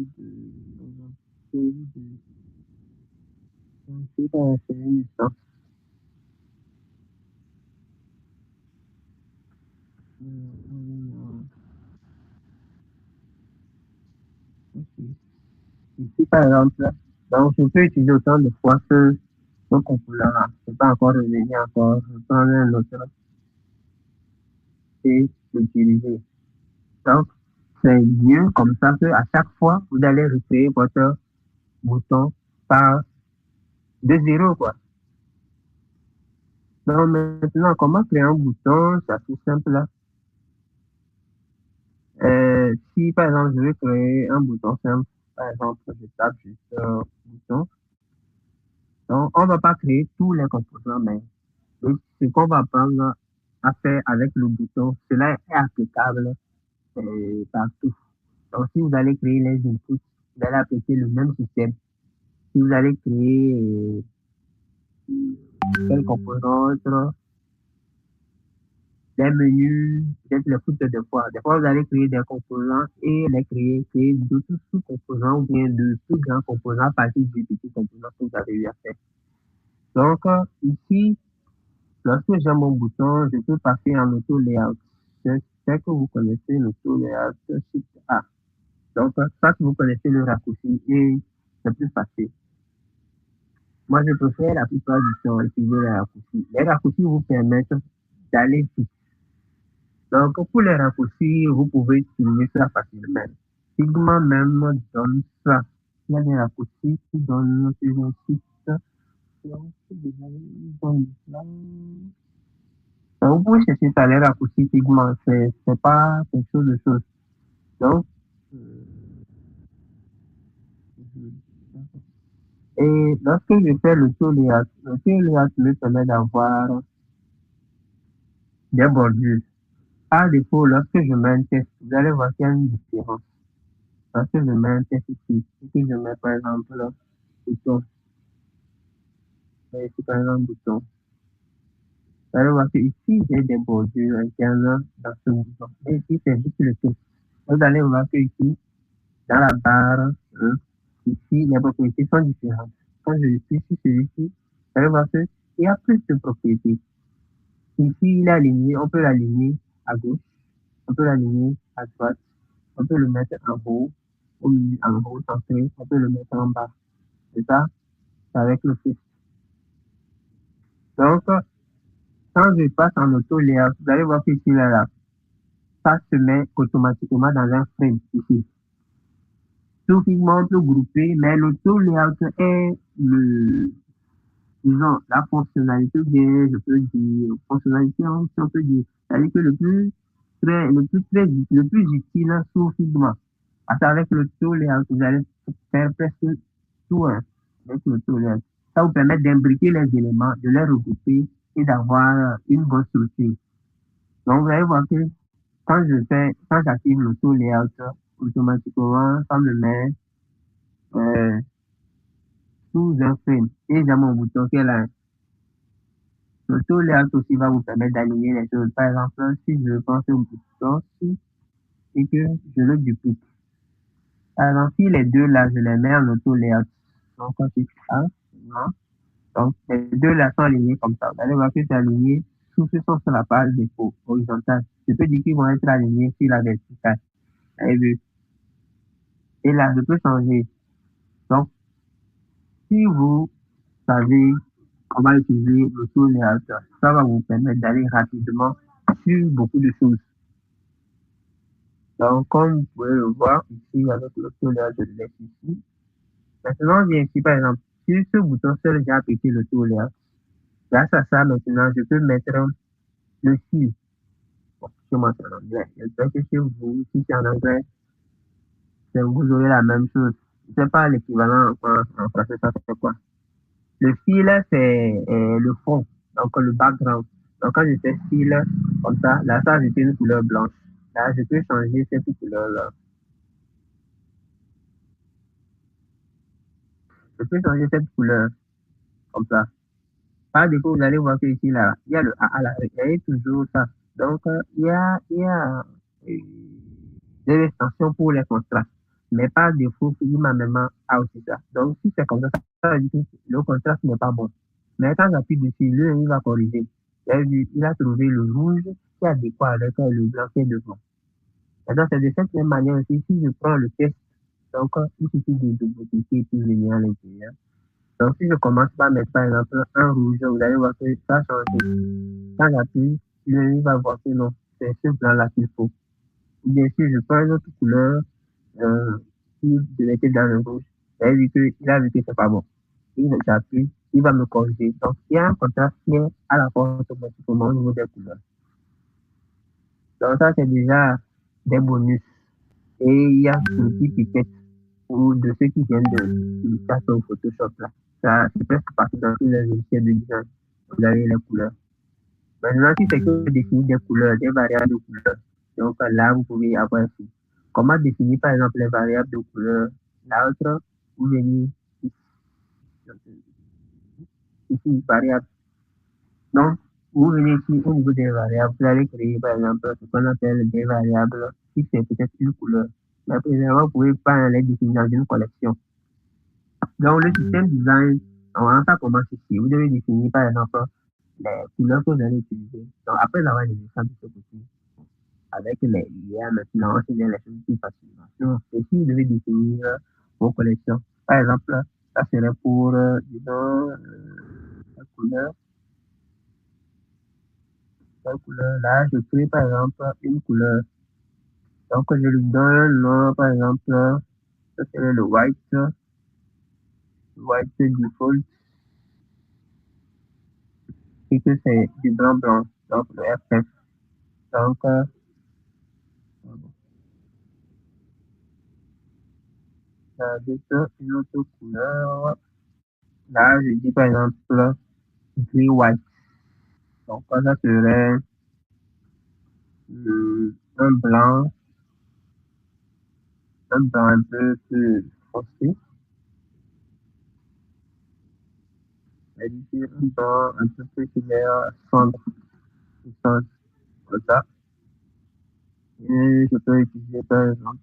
de ici, par exemple, donc je peux utiliser autant de fois que ce composant-là. Je ne peux pas encore revenir encore, je prends un autre et l'utiliser. Donc, c'est mieux comme ça que à chaque fois, vous allez recréer votre bouton par de zéro, quoi. Donc, maintenant, comment créer un bouton? C'est assez simple, là. Si, par exemple, je veux créer un bouton simple, par exemple, je tape juste bouton. Donc, on ne va pas créer tous les composants, mais ce qu'on va prendre à faire avec le bouton, cela est applicable partout. Donc, si vous allez créer les inputs, vous allez appliquer le même système. Si vous allez créer quel composant autre, les menus, peut-être les foutures de fois. Des fois, vous allez créer des composants et créer d'autres sous-composants ou bien de plus grands composants à partir des petits composants que vous avez eu à faire. Donc, ici, lorsque j'ai mon bouton, je peux passer en auto-layout. C'est que vous connaissez l'auto-layout Shift A. Donc, ça que vous connaissez le raccourci et c'est plus facile. Moi, je préfère la plupart du temps utiliser les raccourcis. Les raccourcis vous permettent d'aller vite. Donc, pour les raccourcis, vous pouvez utiliser ça facilement. Figma même donne ça. Il y a des raccourcis qui donnent sur un site. Donc, vous pouvez chercher ça, les raccourcis Figma. C'est pas quelque chose de chose. Donc, et lorsque je fais le tour layout me permet d'avoir des bordures. Par défaut, lorsque je mets un texte, vous allez voir qu'il y a une différence. Lorsque je mets un texte ici, si je mets par exemple bouton, ici par exemple bouton, vous allez voir que ici j'ai des bordures internes dans ce bouton. Et ici c'est juste le texte. Vous allez voir que ici, dans la barre, ici les propriétés sont différentes. Quand je suis sur celui-ci, vous allez voir qu'il y a plus de propriétés. Ici, il est aligné, on peut l'aligner à gauche, on peut l'aligner à droite, on peut le mettre en haut, au milieu, en haut, centré, on peut le mettre en bas. C'est ça, c'est avec le fixe. Donc, quand je passe en auto-layout, vous allez voir que ici, là, ça se met automatiquement dans un frame ici. Tout on peut grouper, mais l'auto-layout est disons, la fonctionnalité, bien, je peux dire, fonctionnalité, on peut dire, c'est-à-dire que le plus utile sous Figma. Parce qu'avec le layout, vous allez faire presque tout avec le layout. Ça vous permet d'imbriquer les éléments, de les regrouper et d'avoir une bonne structure. Donc, vous allez voir que quand j'active le layout, automatiquement, ça me met sous un frame. Et j'ai mon bouton qui est là. Le layout aussi va vous permettre d'aligner les choses. Par exemple, si je pense au bouton et que je le duplique. Par exemple, si les deux là, je les mets en auto-layout. Donc, quand c'est ça, non. Donc, les deux là sont alignés comme ça. Vous allez voir que c'est aligné sous ce sens sur la page défaut horizontale. Je peux dire qu'ils vont être alignés sur la verticale. Vous avez vu? Et là, je peux changer. Donc, si vous savez comment utiliser l'auto-layout, ça va vous permettre d'aller rapidement sur beaucoup de choses. Donc, comme vous pouvez le voir ici, avec l'auto-layout, je le laisse ici. Maintenant, on vient ici, par exemple, sur ce bouton seul, j'ai appliqué l'auto-layout. Grâce à ça, maintenant, je peux mettre le style. Bon, chez moi, c'est en anglais. J'espère que chez vous, si c'est en anglais, vous aurez la même chose. Je ne sais pas l'équivalent en français, ça fait quoi. Le style, c'est le fond, donc le background. Donc, quand je fais style, comme ça, là, ça, j'ai une couleur blanche. Là, je peux changer cette couleur-là. Je peux changer cette couleur, comme ça. Par défaut, vous allez voir que ici, là, il y a le A à l'arrière, il y a toujours ça. Donc, il y a des extensions pour les contrastes. Mais par défaut, Figma même a aussi ça. Donc, si c'est comme ça, ça veut dire que le contraste n'est pas bon. Mais quand j'appuie dessus, lui, il va corriger. Il a trouvé le rouge qui est adéquat avec le blanc qui est devant. Et donc, c'est de cette même manière aussi, si je prends le texte Donc, il suffit de modifier et puis venir à l'intérieur. Donc, si je commence par mettre, par exemple, un rouge, vous allez voir que ça change. Quand j'appuie, il va voir que non, c'est ce blanc-là qu'il faut. Ou bien si je prends une autre couleur, qui devait être dans le rouge, il a vu que c'est pas bon. J'appuie, il va me corriger. Donc, il y a un contraste qui est à la fois automatiquement au niveau des couleurs. Donc, ça, c'est déjà des bonus. Et il y a ce petit piquet ou de ceux qui viennent de ça au Photoshop là. Ça, c'est presque partout dans tous les logiciels de design. Vous avez les couleurs. Maintenant, si c'est que définir des couleurs, des variables de couleurs, donc là, vous pouvez avoir ici. Comment définir par exemple les variables de couleurs? L'autre, vous venez ici, variable. Donc, vous venez ici au niveau des variables, vous allez créer par exemple ce qu'on appelle des variables qui c'est peut-être une couleur. Mais premièrement, vous pouvez pas les définir dans une collection. Donc, le système design, ça commence ici. Vous devez définir par exemple les couleurs que vous allez utiliser. Donc, après avoir les exemples de ce côté, avec les liens maintenant, c'est bien les choses plus facilement. Donc, ici, vous devez définir vos collections. Par exemple, ça serait pour, disons, la couleur. Là, je crée par exemple une couleur. Donc, je lui donne un nom, par exemple, ça serait le white default, et que c'est du blanc. Donc, le FF. Donc, juste une autre couleur. Là, je dis par exemple gris white. Donc, ça serait un blanc, un peu plus foncé. Et ici, un blanc un peu plus clair, sombre, comme ça. Et je peux utiliser par exemple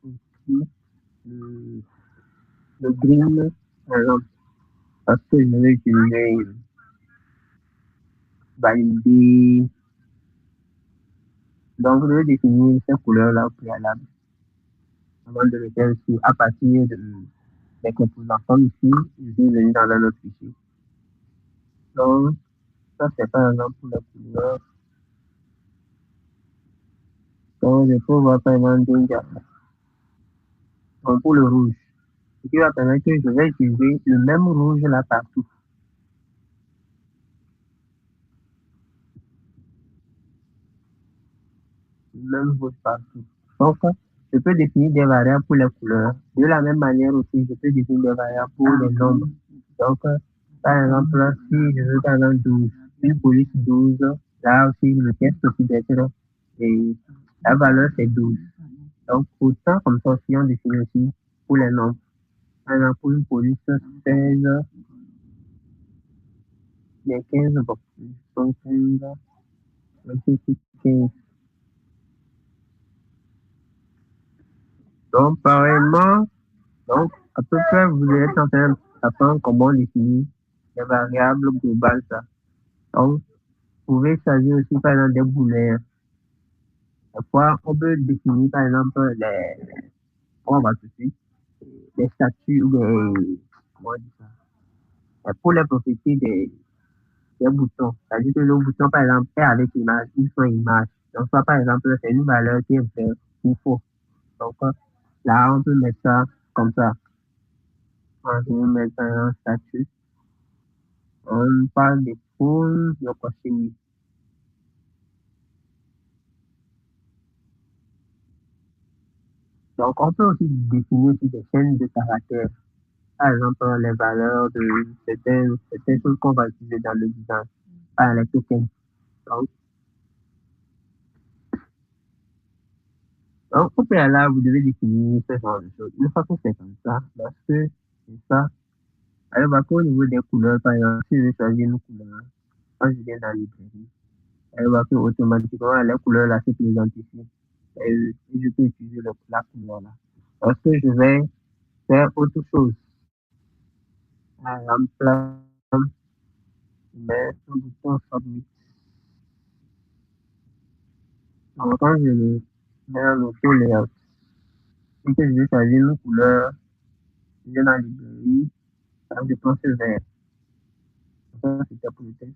aussi le, le green, par exemple, parce que je vais utiliser valider. Donc, je vais définir ces couleurs-là au préalable avant de le faire ici à partir des composants comme ici, je vais venir dans un autre fichier. Donc, ça c'est par exemple pour la couleur. Donc, je peux voir par exemple donc, pour le rouge. Ce qui va permettre que je vais utiliser le même rouge là partout. Le même rouge partout. Donc, je peux définir des variables pour les couleurs. De la même manière aussi, je peux définir des variables pour les nombres. Donc, par exemple, si je veux par exemple 12, une police 12, là aussi, le test aussi d'être, et la valeur c'est 12. Donc, autant comme ça aussi, on définit aussi pour les nombres. Par exemple, pour une police 16, les 15, bon, sont 15, 26, 15. Donc, pareillement, donc, à peu près, vous êtes en train d'apprendre comment définir les variables globales, ça. Donc, vous pouvez choisir aussi, par exemple, des boulets. Parfois, on peut définir, par exemple, on va tout de suite, des statuts ou comment on dit ça? Pour les propriétés des boutons. C'est-à-dire que le bouton, par exemple, est avec l'image, il faut une image. Donc, ça, par exemple, c'est une valeur qui est vraie ou faux. Donc, là, on peut mettre ça comme ça. On peut mettre un statut. On parle des pôles de cochonnerie. Donc, on peut aussi définir aussi des chaînes de caractères. Par exemple, les valeurs de certaines choses qu'on va utiliser dans le design, par les tokens. Donc, au préalable, vous devez définir ce genre de choses. Une fois que c'est comme ça, parce que c'est ça, alors, au niveau des couleurs, par exemple, si je vais choisir une couleur, quand je viens dans la librairie, elle va que automatiquement, la couleur là se présente ici. Et je peux utiliser la couleur là. Parce que je vais faire autre chose. Par exemple, mettre un bouton submit. Donc, quand je le mets en auto layout, Et que je vais choisir une couleur, je viens dans la librairie, je pense vert. Ça, c'était pour le test.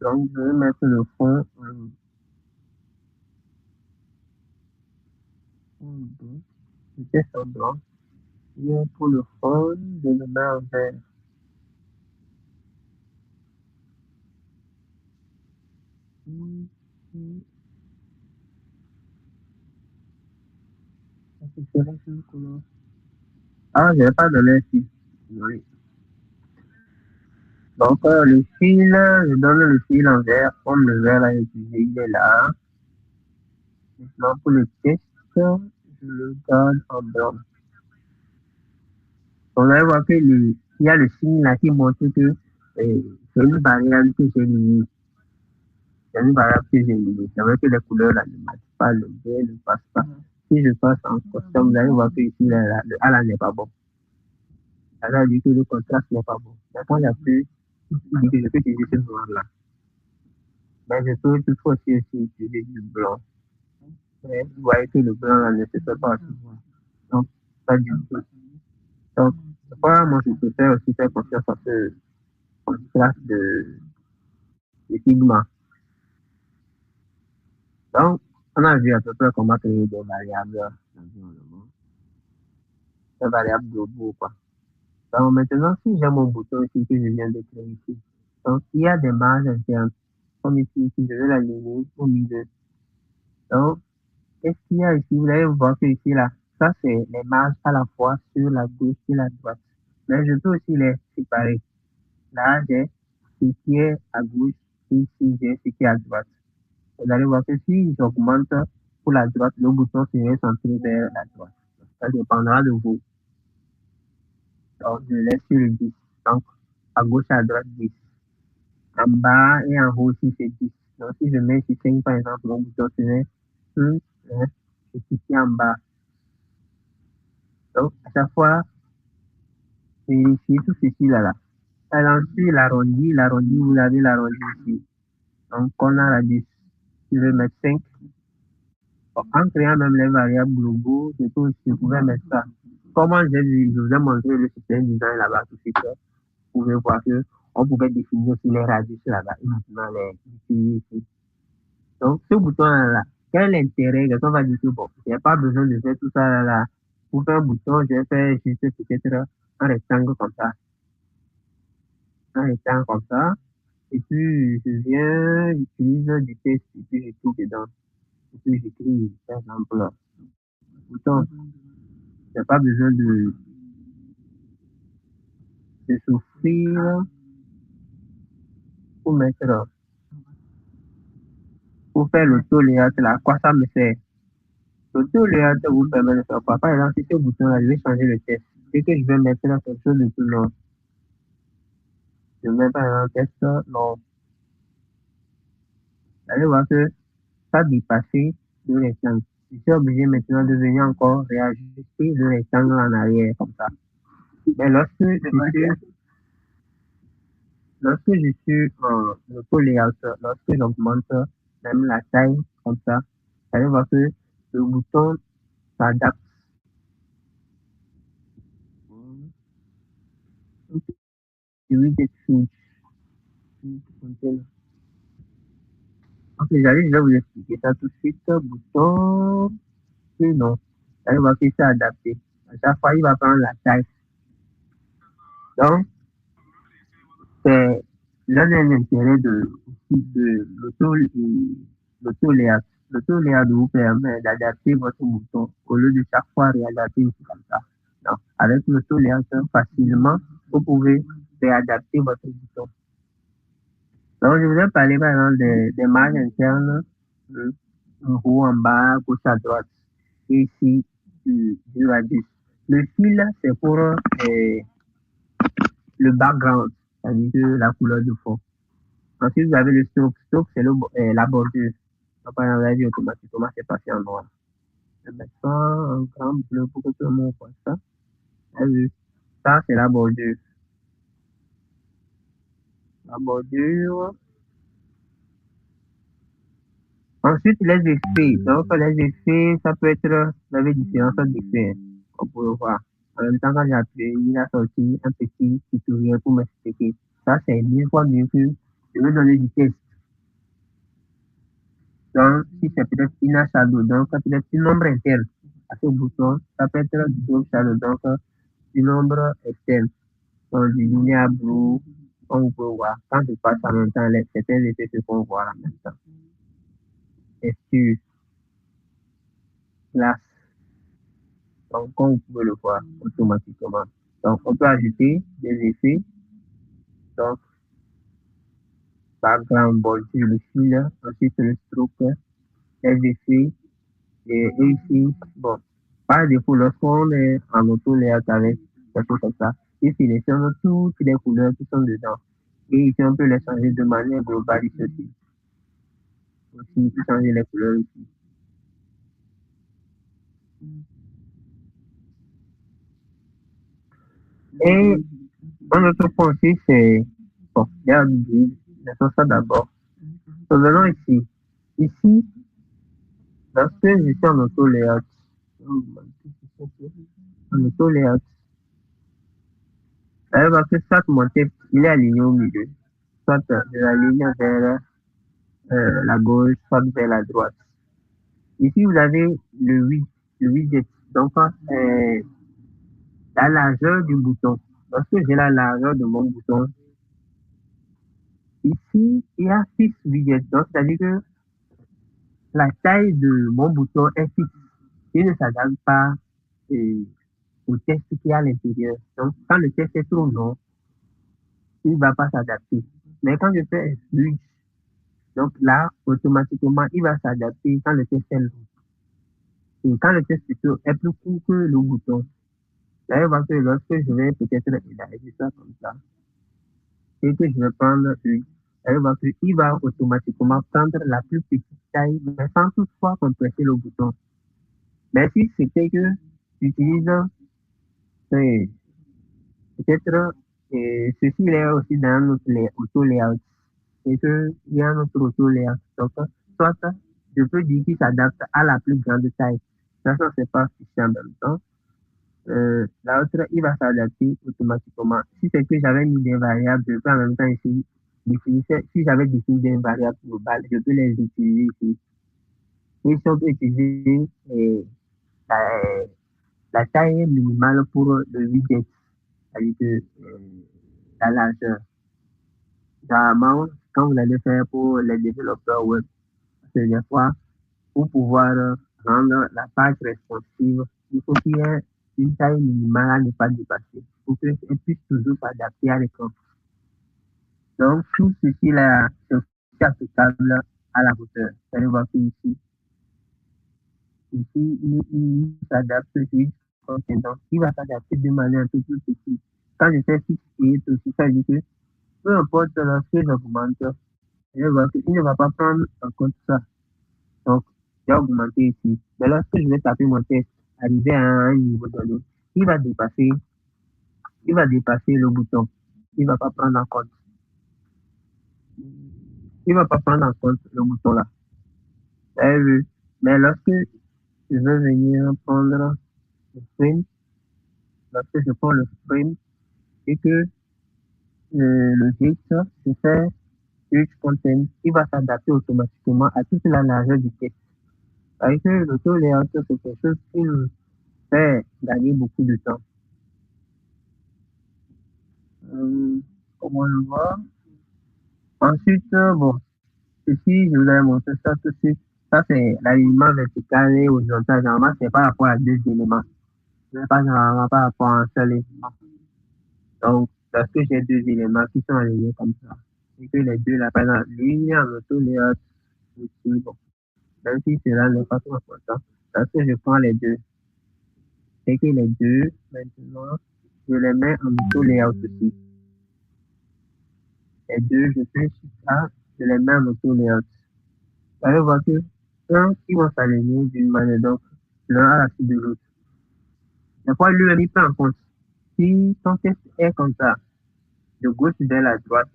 Donc, je vais mettre le fond le test en blanc. Et pour le fond, je le mets en vert. Ah, je n'ai pas donné ici. Oui. Donc, le fil, je donne le fil en vert, comme le vert là, il est là. Maintenant, pour le test, je le donne en blanc. On va voir qu'il y a le signe là qui montre que c'est une variable que j'ai liée. C'est une variable que j'ai liée. C'est vrai que les couleurs là ne matchent pas, le vert ne passe pas. Si je passe en custom, vous allez voir que ici, le A là n'est pas bon. Ça veut dire que le contraste n'est pas bon. Quand j'appuie, il dit que je peux utiliser ce noir-là. Mais je peux toutefois aussi utiliser du blanc. Mais vous voyez que le blanc là, ne se fait pas aussi. Donc, pas du tout. Donc, moi, je préfère aussi faire confiance à ce contraste de pigments. Donc, on a vu à peu près comment créer des variables dans l'environnement. Des variables globaux, quoi. Donc, maintenant, si j'ai mon bouton ici que je viens de créer ici, donc, il y a des marges internes. Comme ici, je vais l'aligner au milieu. Donc, qu'est-ce qu'il y a ici? Vous allez voir que ici, là, ça, c'est les marges à la fois sur la gauche et la droite. Mais je peux aussi les séparer. Là, j'ai ce qui est à gauche, et ici, j'ai ce qui est à droite. Vous allez voir que si j'augmente pour la droite, le bouton serait centré vers la droite. Ça dépendra de vous. Donc, je laisse sur le 10. Donc, à gauche et à droite, 10. En bas et en haut aussi, c'est 10. Donc, si je mets ici 5, par exemple, mon bouton serait 1, 1, et ici en bas. Donc, à chaque fois, vérifiez tout ceci là. Ensuite, l'arrondi, vous avez l'arrondi ici. Donc, on a la 10. Je vais mettre 5. En créant même les variables globaux, je pouvais mettre ça. Comment je vous ai montré le système design là-bas tout de suite. Vous pouvez voir que on pouvait définir aussi les radius là-bas et maintenant les ici. Donc, ce bouton-là, quel est l'intérêt? On va dire que bon, il n'y a pas besoin de faire tout ça là. Pour faire un bouton, je vais faire juste peut-être un rectangle comme ça. Un rectangle comme ça. Et puis, je viens, j'utilise du texte et puis je trouve dedans. Et puis, j'écris, par exemple, bouton. Il n'y a pas besoin de souffrir pour mettre, pour faire l'auto-layout là. Quoi ça me fait? L'auto-layout vous permet de faire quoi? Par exemple, si ce bouton-là, je vais changer le texte. Et que je vais mettre là quelque chose de plus long. Je mets par exemple texte long. Vous allez voir que ça dépasse le rectangle. Je suis obligé maintenant de venir encore réajuster le rectangle en arrière comme ça. Mais lorsque je suis en auto-layout, lorsque j'augmente même la taille comme ça, vous allez voir que le bouton s'adapte. Oui, des trucs. Ok, j'arrive, je vais vous expliquer ça tout de suite. Bouton, puis non. Vous allez voir qu'il s'est adapté. À chaque fois, il va prendre la taille. Donc, c'est l'un des intérêts de l'auto-layout. L'auto-layout vous permet d'adapter votre bouton au lieu de chaque fois réadapter ici comme ça. Donc, avec l'auto-layout, facilement, vous pouvez réadapter votre bouton. Donc, je voudrais parler par exemple des marges internes, en haut, en bas, gauche à droite, et ici, du radius. Le fil, c'est pour le background, c'est-à-dire la couleur du fond. Ensuite, vous avez le stroke. Stroke, c'est la bordure. Donc, par exemple, vous avez dit automatiquement, c'est passé en noir. Je vais mettre ça en grand bleu pour que tout le monde voit ça. Vous avez vu? Ça, c'est la bordure. La bordure. Ensuite, les effets. Donc, les effets, ça peut être, vous avez différents sortes d'effets, hein, comme vous pouvez voir. En même temps, quand j'ai appuyé, il a sorti un petit tutoriel pour m'expliquer. Ça, c'est 1000 fois mieux que je vais donner du test. Donc, si c'est peut-être une shadow, donc ça peut être une ombre interne à ce bouton, ça peut être du drop shadow, donc une ombre externe, donc du linéaire blue, comme vous pouvez voir. Quand je passe en même temps, certains effets se font voir en même temps. Texture, glace, donc comme vous pouvez le voir automatiquement. Donc, on peut ajouter des effets, donc background, bordure, le fil, ensuite le stroke, les effets, et ici, bon, par défaut, lorsqu'on est en auto-layout avec quelque chose comme ça, il sélectionne toutes les couleurs qui sont dedans. Et ici, on peut les changer de manière globale ici. Aussi, on peut changer les couleurs ici. Et un autre point aussi, c'est, bon, il y a du grid, laissons ça d'abord. Revenons ici. Ici, lorsque je suis en auto-layout, en auto-layout, ça va que chaque montée, il est aligné au milieu, soit de la ligne vers la gauche, soit vers la droite. Ici, vous avez le widget, donc la largeur du bouton. Lorsque j'ai la largeur de mon bouton, ici, il y a 6 widgets. Donc, c'est-à-dire que la taille de mon bouton est fixe. Il ne s'adapte pas au texte qui est à l'intérieur. Donc, quand le texte est trop long, il ne va pas s'adapter. Mais quand je fais un switch, donc là, automatiquement, il va s'adapter quand le texte est long. Et quand le texte est plus court que le bouton, là, il va que lorsque je vais peut-être élargir ça comme ça, et que je vais prendre lui, il va automatiquement prendre la plus petite taille, mais sans toutefois compresser le bouton. Mais si c'était que j'utilise peut-être ceci il est aussi dans notre auto-layout, et qu'il y a un autre auto-layout. Donc, soit je peux dire qu'il s'adapte à la plus grande taille. Ça, c'est pas fiché en même temps. La autre, il va s'adapter automatiquement. Si c'est que j'avais mis des variables, je peux en même temps ici définir, si j'avais défini des variables globales, je peux les utiliser ici. Et si on peut utiliser la, la taille minimale pour le widget, c'est-à-dire que la largeur. Généralement, quand vous allez faire pour les développeurs web, c'est des fois, pour pouvoir rendre la page responsive, il faut qu'il y ait une taille minimale à ne pas dépasser pour qu'elle puisse toujours s'adapter à l'écran. Donc, tout ceci là, c'est applicable à la hauteur. Vous allez voir que ici il s'adapte donc il va s'adapter de manière un peu plus petite. Quand je fais fixe et aussi, ça veut dire que peu importe lorsque j'augmente, il ne va pas prendre en compte ça. Donc, j'ai augmenté ici. Mais lorsque je vais taper mon texte, arriver à un niveau donné, il va dépasser, il va dépasser le bouton. Il ne va pas prendre en compte. Il ne va pas prendre en compte le bouton là. Mais lorsque je veux venir prendre le frame, lorsque je prends le frame et que le hit se fait Rich Content, il va s'adapter automatiquement à toute la largeur du texte. Avec l'auto-layout, c'est quelque chose qui nous fait gagner beaucoup de temps. Comment le voir? Ensuite, bon, ici, je voulais montrer ça tout de suite. Ça, c'est l'alignement vertical et horizontal. Généralement, c'est par rapport à deux éléments. Ce n'est pas généralement par rapport à un seul élément. Donc, parce que j'ai deux éléments qui sont alignés comme ça. Et que les deux, là, par exemple, lui, en auto-layout, aussi, bon, même si cela n'est pas trop important, parce que je prends les deux. Et que les deux, maintenant, je les mets en auto-layout aussi. Les deux, je fais ça, je les mets en auto-layout. Vous allez voir que un qui vont s'aligner d'une manière, donc l'un à la suite de l'autre. Des fois, lui, il prend en compte. Si ton texte est comme ça, de gauche vers la droite,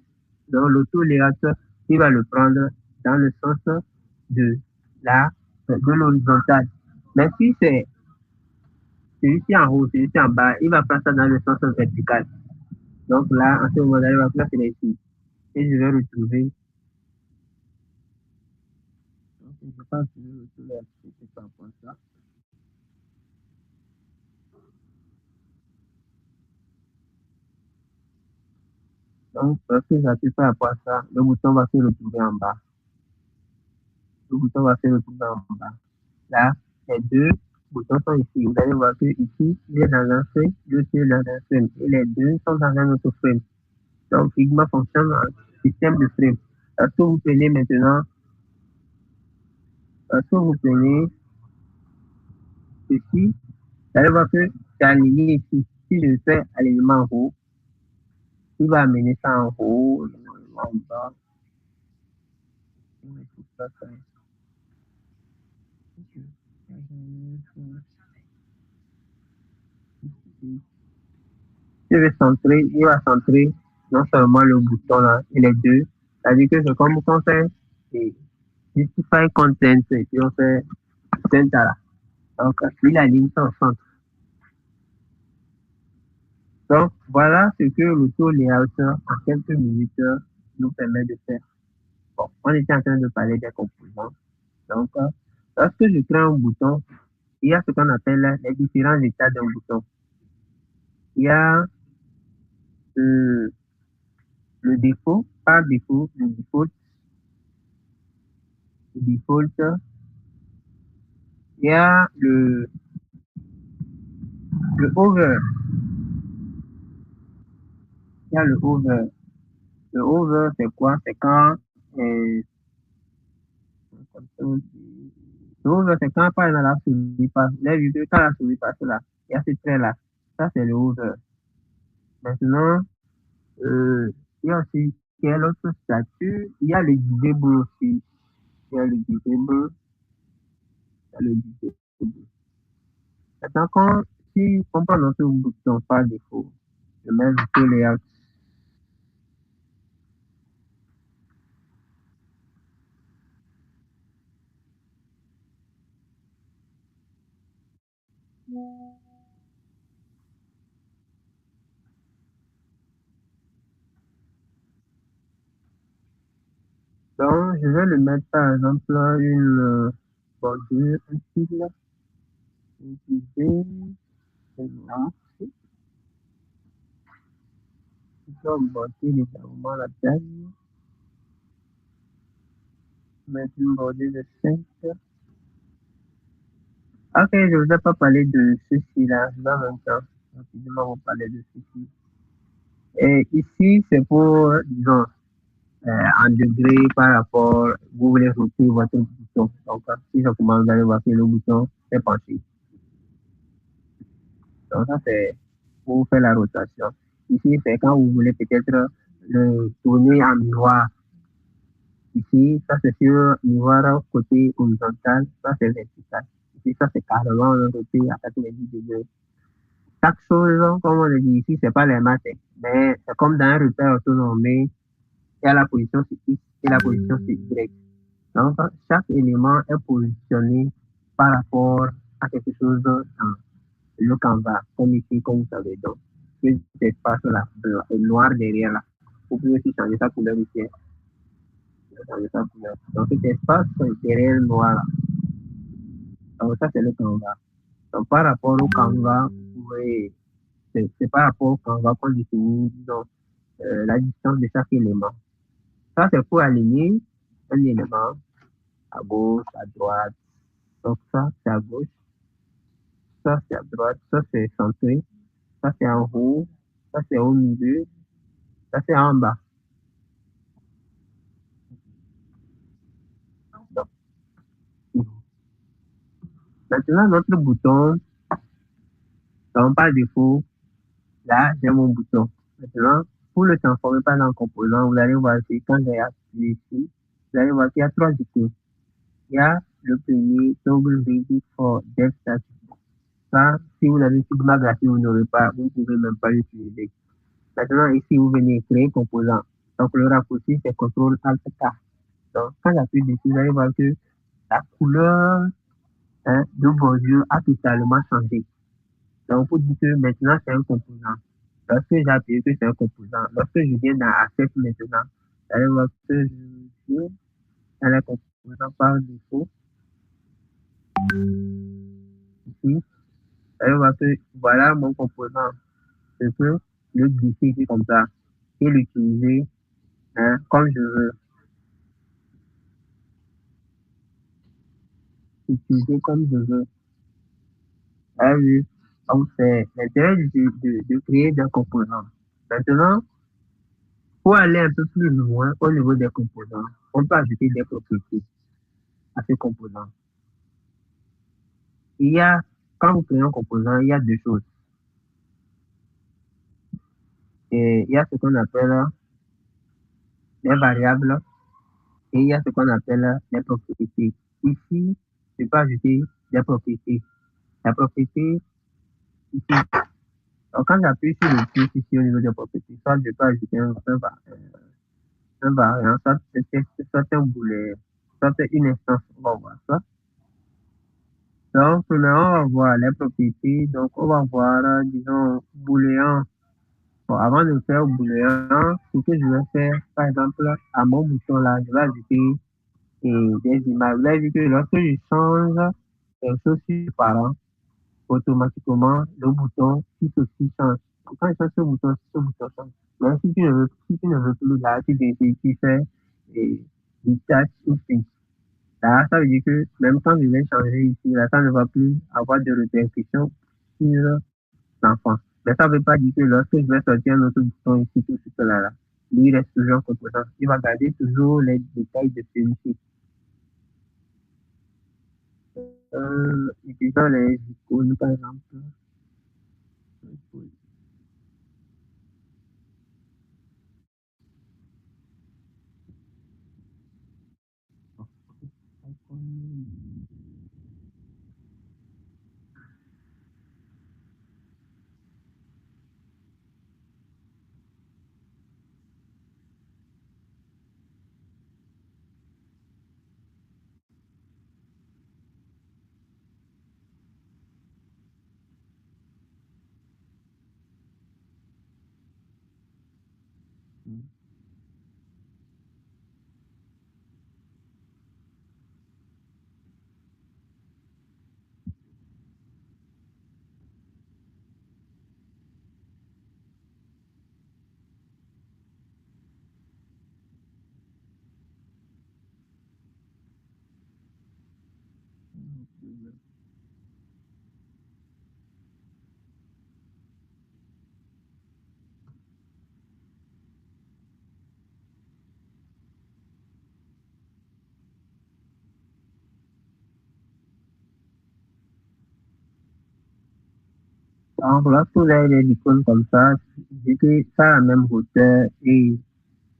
donc l'auto-layout, il va le prendre dans le sens de là, de l'horizontale. Mais si c'est celui-ci en haut, celui-ci en bas, il va faire ça dans le sens vertical. Donc là, en ce moment-là, il va faire c'est ici. Et je vais retrouver. Donc, je pense que je vais retrouver un petit peu par rapport à ça. Donc, parce que j'appuie par rapport à ça, le bouton va se retrouver en bas. Le bouton va se retrouver en bas. Là, les deux boutons sont ici. Vous allez voir que ici, il est dans un frame, l'autre est dans un frame. Et les deux sont dans un autre frame. Donc, Figma fonctionne en système de frame. Lorsque vous prenez maintenant, lorsque vous prenez ceci, vous allez voir que c'est aligné ici. Si je fais alignement en haut, il va amener ça en haut, en bas. Si je vais centrer, il va centrer non seulement le bouton là, et les deux. C'est-à-dire que c'est comme quand on fait justify content, et puis on fait center là. Donc, il aligne ça au centre. Donc, voilà ce que l'auto-layout en quelques minutes nous permet de faire. Bon, on était en train de parler des composants. Donc, lorsque je crée un bouton, il y a ce qu'on appelle les différents états d'un bouton. Il y a le défaut, par défaut, le default, il y a le over, il y a le over. Le over, c'est quoi? C'est quand, le over, c'est quand, par exemple, la souris passe, là, vu que quand la souris passe là, il y a ce trait là. Ça, c'est le over. Maintenant, il y a aussi quel autre statut? Il y a le disable aussi. Il y a le disable. Il y a le disable. Maintenant, si on prend notre bouton par défaut, je mets le layout. Donc, je vais le mettre par exemple une bordure, un style, une idée, là. Je vais augmenter légèrement la taille, mettre une bordure de 5. Ok, je ne vous ai pas parlé de ceci là, je vais en même temps rapidement vous parler de ceci. Et ici, c'est pour, disons, en degré par rapport, vous voulez roter votre bouton. Donc, si je commence, vous allez voir que le bouton est penché. Donc, ça, c'est pour faire la rotation. Ici, c'est quand vous voulez peut-être le tourner en miroir. Ici, ça, c'est sur miroir côté horizontal. Ça, c'est vertical. Ici, ça, c'est carrément le côté à 90 degrés. Chaque chose, comme on le dit ici, c'est pas les maths, mais c'est comme dans un repère autonome. Il y a la position sur X et la position sur Y. Donc, chaque élément est positionné par rapport à quelque chose dans le canevas, comme ici, comme vous savez. Donc, cet espace-là, le noir derrière là, vous pouvez aussi changer sa couleur ici. Changer sa couleur. Donc, cet espace derrière le noir là. Donc, ça, c'est le canevas. Donc, par rapport au canevas, vous pouvez, c'est par rapport au canevas qu'on définit, disons, la distance de chaque élément. Ça, c'est pour aligner un élément à gauche, à droite. Donc, ça, c'est à gauche. Ça, c'est à droite. Ça, c'est centré. Ça, c'est en haut. Ça, c'est au milieu. Ça, c'est en bas. Donc, maintenant, notre bouton, donc, par défaut, là, j'ai mon bouton. Maintenant, pour le transformer par un composant, vous allez voir ici, quand j'ai appuyé ici, vous allez voir qu'il y a 3 icônes. Il y a le premier, Toggle Ready for Dev Status. Ça, si vous avez Figma gratuit, vous n'aurez pas, vous ne pouvez même pas l'utiliser. Maintenant, ici, vous venez créer composant. Donc, le raccourci, c'est CTRL-ALT-K. Donc, quand j'appuie dessus, vous allez voir que la couleur de bordure a totalement changé. Donc, pour dire que maintenant, c'est un composant. Lorsque j'ai appuyé que c'est un composant, lorsque je viens dans Access maintenant, vous allez voir que je viens dans les composants par défaut. Ici, vous allez voir que voilà mon composant. Je peux le glisser ici comme ça et l'utiliser comme je veux. Utiliser comme je veux. Ah oui, donc c'est l'intérêt de créer des composants. Maintenant, pour aller un peu plus loin au niveau des composants, on peut ajouter des propriétés à ces composants. Il y a, quand vous créez un composant, il y a deux choses. Et il y a ce qu'on appelle les variables et il y a ce qu'on appelle les propriétés. Ici, je peux ajouter des propriétés. La propriété, ici, donc quand j'appuie sur le plus ici au niveau des propriétés, soit je peux ajouter un variant, soit un booléen, soit une instance, on va voir ça. Donc, premièrement, on va voir les propriétés. Donc, on va voir, disons, booléen. Bon, avant de faire booléen, ce que je vais faire, par exemple, à mon bouton là, je vais ajouter des images. Vous avez vu que lorsque je change quelque chose sur les parents, automatiquement, le bouton qui aussi change. Quand je change ce bouton change. Mais si tu ne veux plus là, tu fais detach ou fixe. Là, ça veut dire que même quand je vais changer ici, là, ça ne va plus avoir de répercussions sur l'enfant. Mais ça ne veut pas dire que lorsque je vais sortir un autre bouton ici, tout ce là, lui il reste toujours composant. Il va garder toujours les détails de celui-ci. Utilisant les icônes, par exemple. Donc, lorsque vous avez des icônes comme ça, vu que ça a la même hauteur et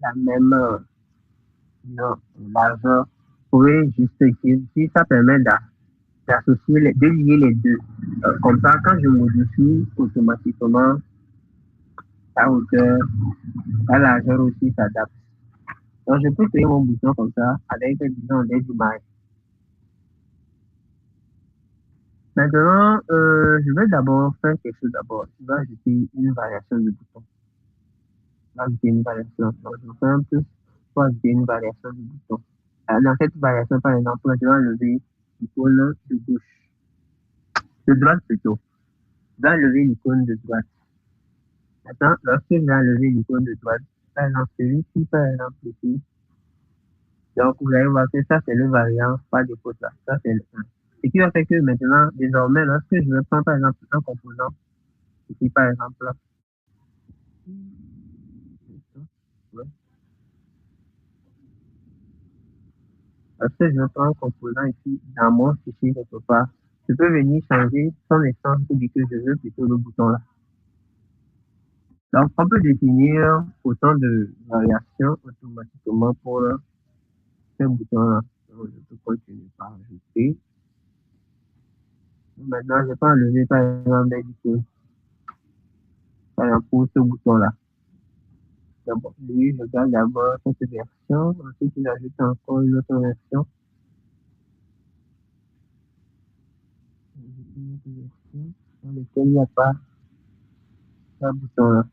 la même largeur, vous pouvez juste ici, ça permet d'associer, de lier les deux. Comme ça, quand je modifie, automatiquement, la hauteur, la largeur aussi s'adapte. Donc, je peux créer mon bouton comme ça avec, disons, des images. Maintenant, je vais d'abord faire quelque chose d'abord. Je vais ajouter une variation du bouton. Je vais ajouter une variation. Donc, je vais faire un peu pour ajouter une variation du bouton. Dans cette variation, par exemple, je vais enlever l'icône de gauche. De droite plutôt. Je vais enlever l'icône de droite. Maintenant, lorsque je vais enlever l'icône de droite, par exemple, celui-ci, par exemple, ici. Donc, vous allez voir que ça, c'est le variant par défaut là. Ça, c'est le 1. Ce qui va faire que maintenant, désormais, lorsque je vais prendre, par exemple, un composant, ici, par exemple, là, ouais. Lorsque je vais prendre un composant ici, dans mon fichier quelque part, je peux venir changer son essence pour dire que je veux plutôt le bouton là. Donc, on peut définir autant de variations automatiquement pour ce bouton-là. Donc, je peux continuer par ajouter. Maintenant, je peux enlever par exemple des icônes. Par exemple, pour ce bouton-là. D'abord, lui, je garde d'abord cette version. Ensuite, j'ajoute encore une autre version. une autre version dans laquelle il n'y a pas ce bouton-là.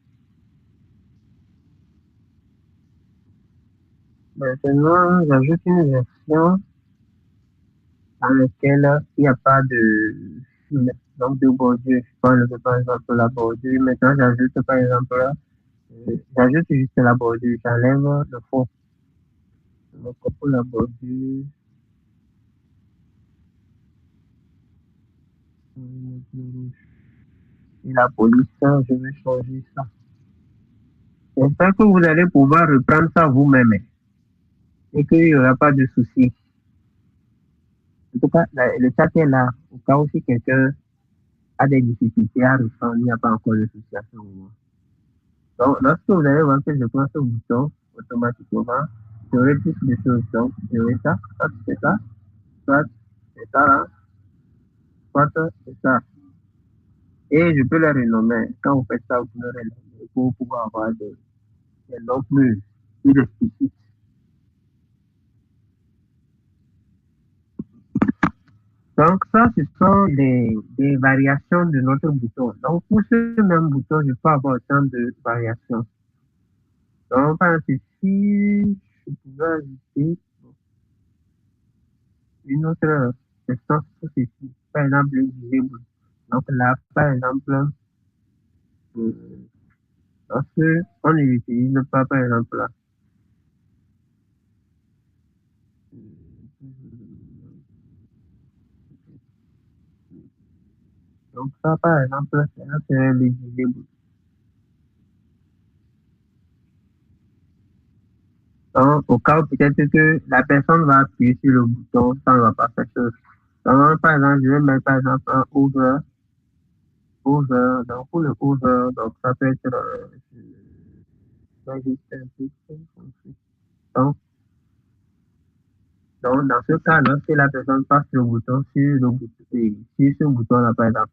Maintenant, j'ajoute une version dans laquelle il n'y a pas de donc de bordure. Je peux enlever par exemple la bordure. Maintenant, j'ajoute par exemple, j'ajoute juste la bordure. J'enlève le fond. Donc, pour la bordure, et la police, je vais changer ça. J'espère que vous allez pouvoir reprendre ça vous-même et qu'il n'y aura pas de soucis. En tout cas, le chat est là. Au cas où si quelqu'un a des difficultés à reprendre, il n'y a pas encore de soucis à ce moment. Donc, lorsque vous allez voir que je prends ce bouton, automatiquement, j'aurai plus de choses. Donc, j'aurai ça, soit c'est ça, soit c'est ça là, soit c'est ça. Et je peux le renommer. Quand vous faites ça, vous pouvez le renommer pour pouvoir avoir des noms plus explicites. Donc, ça, ce sont des variations de notre bouton. Donc, pour ce même bouton, je peux avoir autant de variations. Donc, par exemple, ici, je pouvais ajouter une autre section sur ceci. Par exemple, le visible. Donc, là, par exemple, lorsque on ne l'utilise pas, par exemple, là. Donc, ça, par exemple, c'est le visible. Donc, au cas où peut-être que la personne va appuyer sur le bouton, ça ne va pas faire chose. Donc, par exemple, je vais mettre par exemple un over, donc pour le over, donc ça peut être, je vais juste un peu donc, donc, dans ce cas, lorsque la personne passe le bouton sur le bouton, et sur ce bouton-là, par exemple,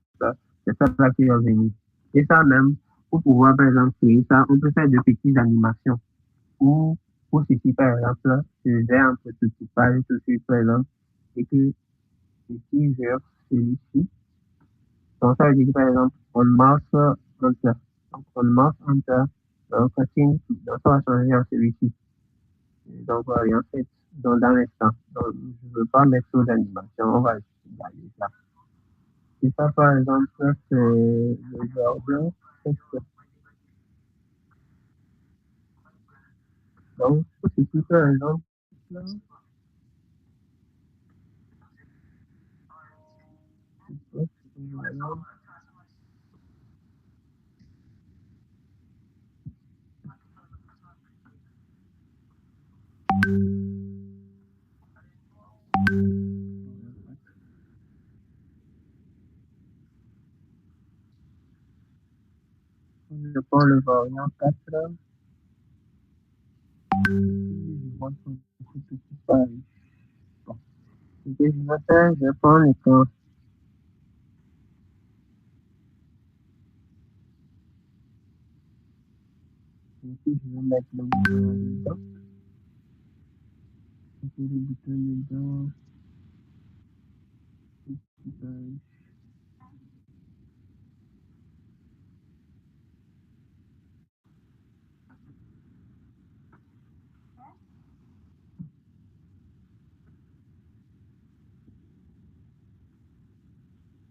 c'est ça là qui va venir. Et ça même, pour pouvoir, par exemple, créer ça, on peut faire de petites animations. Ou, pour ceci, par exemple, je vais un prototypage tout de suite, par exemple, et que ici, vers celui-ci. Donc, ça veut dire que, par exemple, on mouse enter. Donc, on mouse enter. Donc, continue. Donc, ça va changer en celui-ci. Donc, voilà, en fait, dans l'instant. Donc, je ne veux pas mettre trop d'animation. On va garder ça. Et ça, par exemple, c'est le verbe. Donc, c'est tout, par exemple, là. Je prends le variant 4. Je vois son petit page. Bon. Ce que je vais faire, je prends le temps. Et puis, je vais mettre le bouton dedans. Je mets le bouton dedans.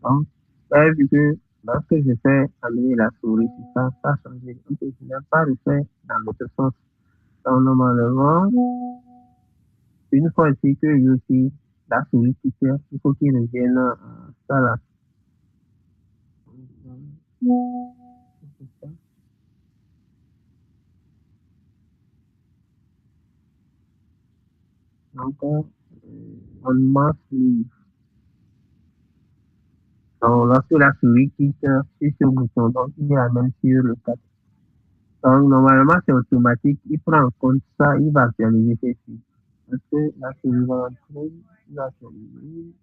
Donc, là, vu que lorsque je fais amener la souris, ça a changé. Donc, je n'ai pas refait dans l'autre sens. Donc, normalement, une fois ici que je suis la souris qui fait, il faut qu'il revienne ça là. Donc, on marque les. Donc, lorsque la souris quitte sur ce bouton, donc il ramène sur le 4. Donc, normalement, c'est automatique. Il prend en compte ça, il va actualiser ceci. Parce que la souris va entrer, il va actualiser.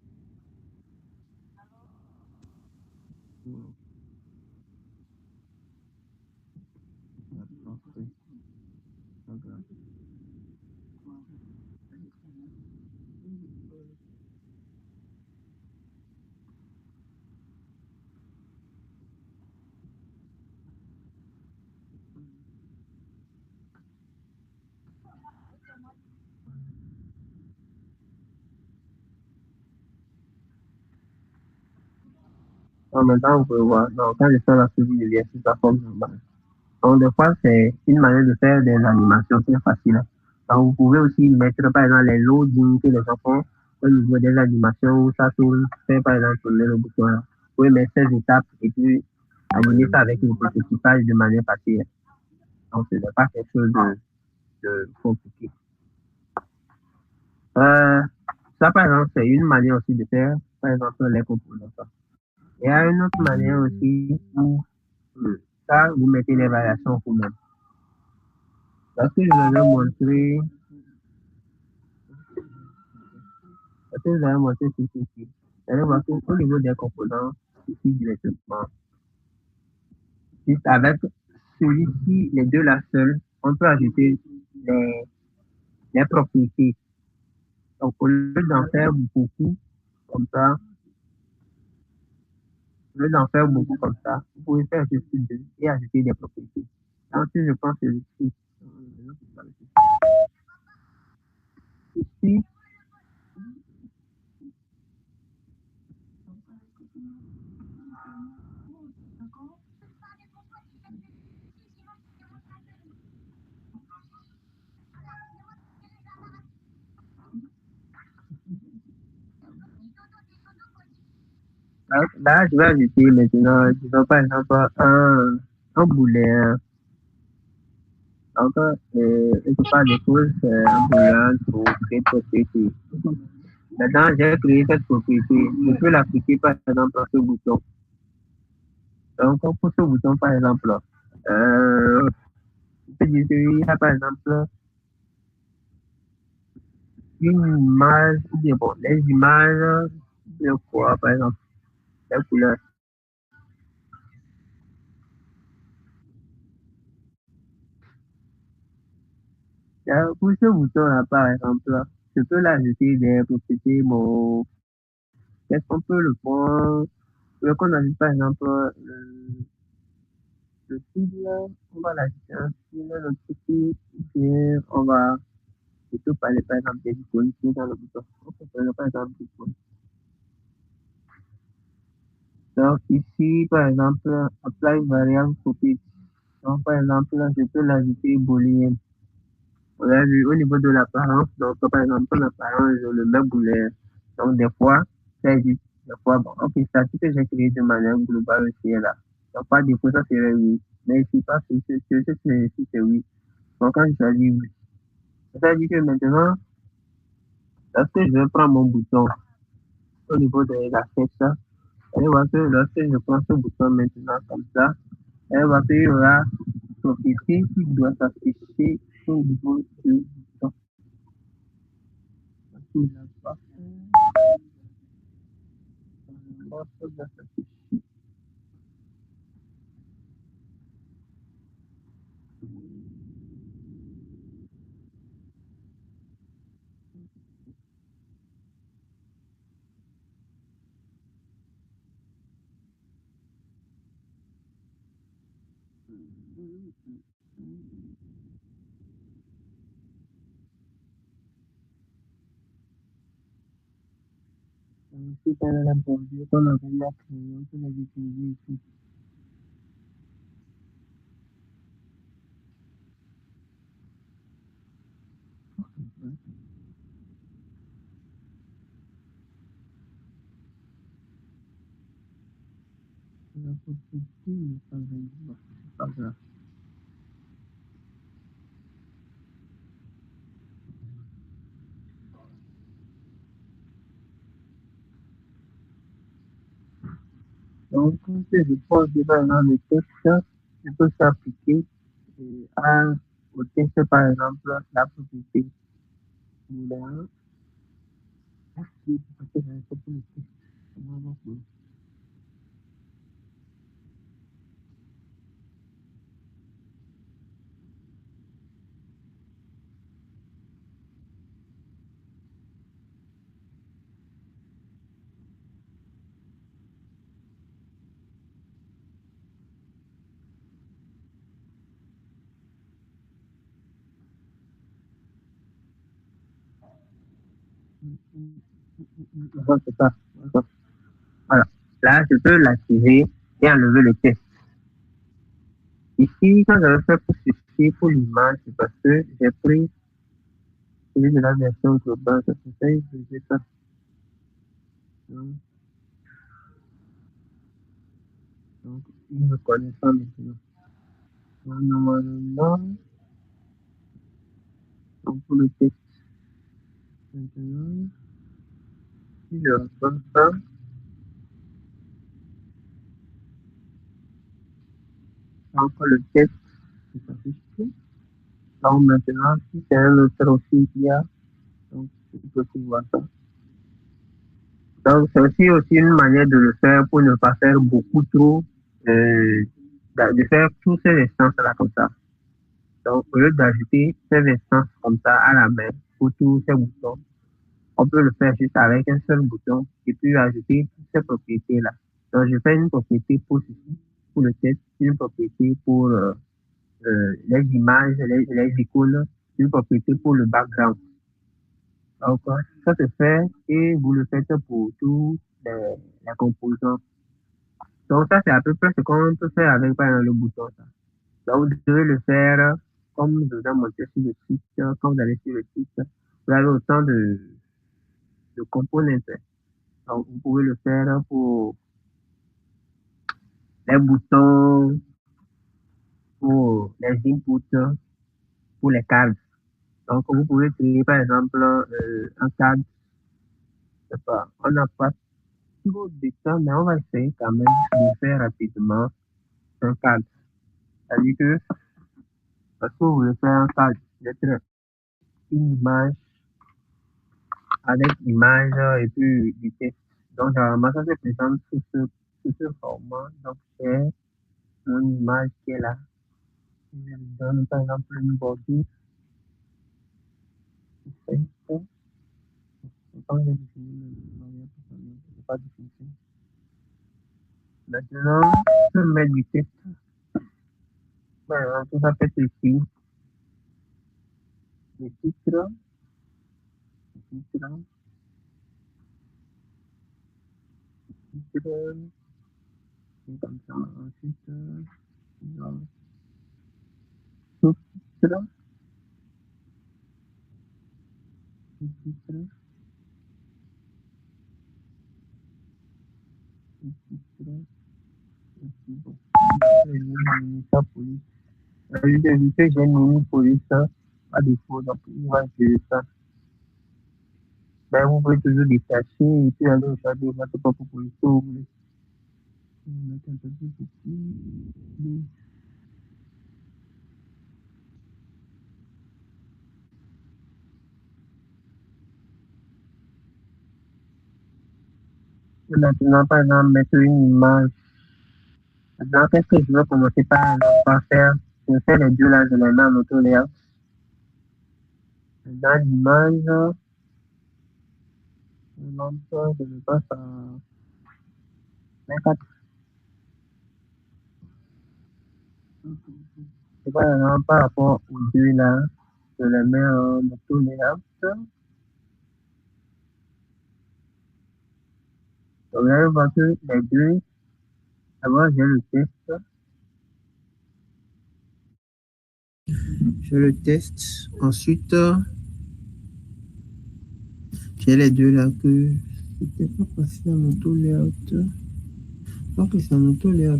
En même temps, vous pouvez voir, donc, quand je fais la suivi devient sous sa forme normale. Donc, des fois, c'est une manière de faire des animations très facile. Donc, vous pouvez aussi mettre, par exemple, les loadings que les gens font au niveau des animations où ça tourne, faire, par exemple, tourner le bouton là. Vous pouvez mettre ces étapes et puis animer ça avec le prototypage de manière facile. Donc, ce n'est pas quelque chose de compliqué. Ça, par exemple, c'est une manière aussi de faire, par exemple, les composants. Il y a une autre manière aussi où ça, vous mettez les variations vous-même. Parce que je vais vous montrer, parce que je vais vous montrer ceci ici. Vous allez voir qu'au niveau des composants, ici directement, juste avec celui-ci, les deux là seuls, on peut ajouter les, les propriétés. Donc, au lieu d'en faire beaucoup, comme ça, au lieu d'en faire beaucoup comme ça, vous pouvez faire juste deux et ajouter des propriétés. Ensuite, je pense que ici, là, je vais ajouter maintenant, disons par exemple, un boulet. Donc, je parle des choses ambulantes pour créer propriété. Maintenant, j'ai créé cette propriété. Je peux l'appliquer par exemple à ce bouton. Donc, pour ce bouton, par exemple, je peux dire qu'il y a par exemple une image, ou bien bon, les images de quoi, par exemple, les couleurs. Pour ce bouton-là, par exemple, je peux l'ajouter des propriétés. Bon, qu'est-ce qu'on peut le prendre? Le qu'on ajoute par exemple le style, on va l'ajouter un style, notre petit, et on va plutôt parler par exemple des icônes qui est dans le bouton. On peut prendre par exemple des icônes. Donc ici, par exemple, apply variable copy. Donc par exemple, je peux l'ajouter booléenne. On a vu au niveau de l'apparence, donc par exemple, l'apparence, je le mets booléen. Donc des fois, c'est juste, des fois, bon, ok, ça, tout que j'ai créé de manière globale aussi là. Donc par défaut, ça serait oui. Mais ici, pas c'est oui. Donc quand je choisis oui, ça veut dire que maintenant, lorsque je vais prendre mon bouton au niveau de la flèche, elle va que lorsque je prends ce bouton maintenant comme ça, elle va qu'il y aura propriété qui doit s'afficher au niveau du bouton. Donc, il n'a pas fait, ça doit s'afficher. Ici, dans la bordure qu'on avait la crayon, qu'on avait utilisé ici. La propriété n'est pas valide. Bon, c'est pas grave. Donc, quand je pose dans le texte, je peux s'appliquer au texte, par exemple, la propriété. Là, parce que j'avais pas le texte. Non, non, non. Non, c'est ça. Voilà. Là, je peux l'activer et enlever le texte. Ici, quand j'avais fait pour ceci, pour l'image, c'est parce que j'ai pris celui de la version globale. Ça fait que j'ai ça. Donc, il me connaît ça maintenant. Normalement, donc pour le texte, maintenant, si je reprends ça, encore le texte qui s'affiche plus. Donc maintenant, si c'est un autre aussi qu'il y a, donc tu peux aussi voir ça. Donc c'est aussi une manière de le faire pour ne pas faire beaucoup trop, de faire tous ces instances-là comme ça. Donc au lieu d'ajouter ces instances comme ça à la main pour tous ces boutons, on peut le faire juste avec un seul bouton et puis ajouter toutes ces propriétés-là. Donc je fais une propriété pour ceci, pour le texte, une propriété pour les images, les icônes, une propriété pour le background. Donc, ça se fait et vous le faites pour tous les composants. Donc, ça, c'est à peu près ce qu'on peut faire avec par exemple, le bouton. Ça. Donc, vous devez le faire comme je vous ai montré sur le site. Quand vous allez sur le site, vous avez autant de components. Donc, vous pouvez le faire pour les boutons, pour les inputs, pour les cadres. Donc, vous pouvez créer, par exemple, un cadre. Je sais pas, on n'a pas trop de temps, mais on va essayer quand même de faire rapidement un cadre. C'est-à-dire que, parce que vous voulez faire un cadre, mettre une image avec image et puis du texte. Donc, généralement, ça se présente sous ce format. Donc, c'est mon image qui est là. Je lui donne, par exemple, une bordure. Quand j'ai défini le moyen pour ça, je pas difficile. Maintenant, je peux mettre du texte. Tout ça peut être ici. Le titre, comme ça. Ensuite, sous-titre, sous-titre, sous-titre, et puis bon. J'ai mis ça police. J'ai vu que j'ai mis police à défaut, donc il va gérer ça. Ben, vous pouvez toujours détacher et puis aller regarder votre propre police. Vous voulez mettre un peu plus petit. Et maintenant, par exemple, mettre une image. Maintenant, qu'est-ce que je veux commencer par faire? Je fais les deux là, je les mets en auto-layout. Dans l'image, je le passe à 24. Et voilà, par rapport aux deux là, je les mets en auto-layout. Donc, vous allez voir que les deux, d'abord, j'ai le test. Je le teste. Ensuite, j'ai les deux là que c'était pas passé en auto-layout. Donc, c'est en auto-layout.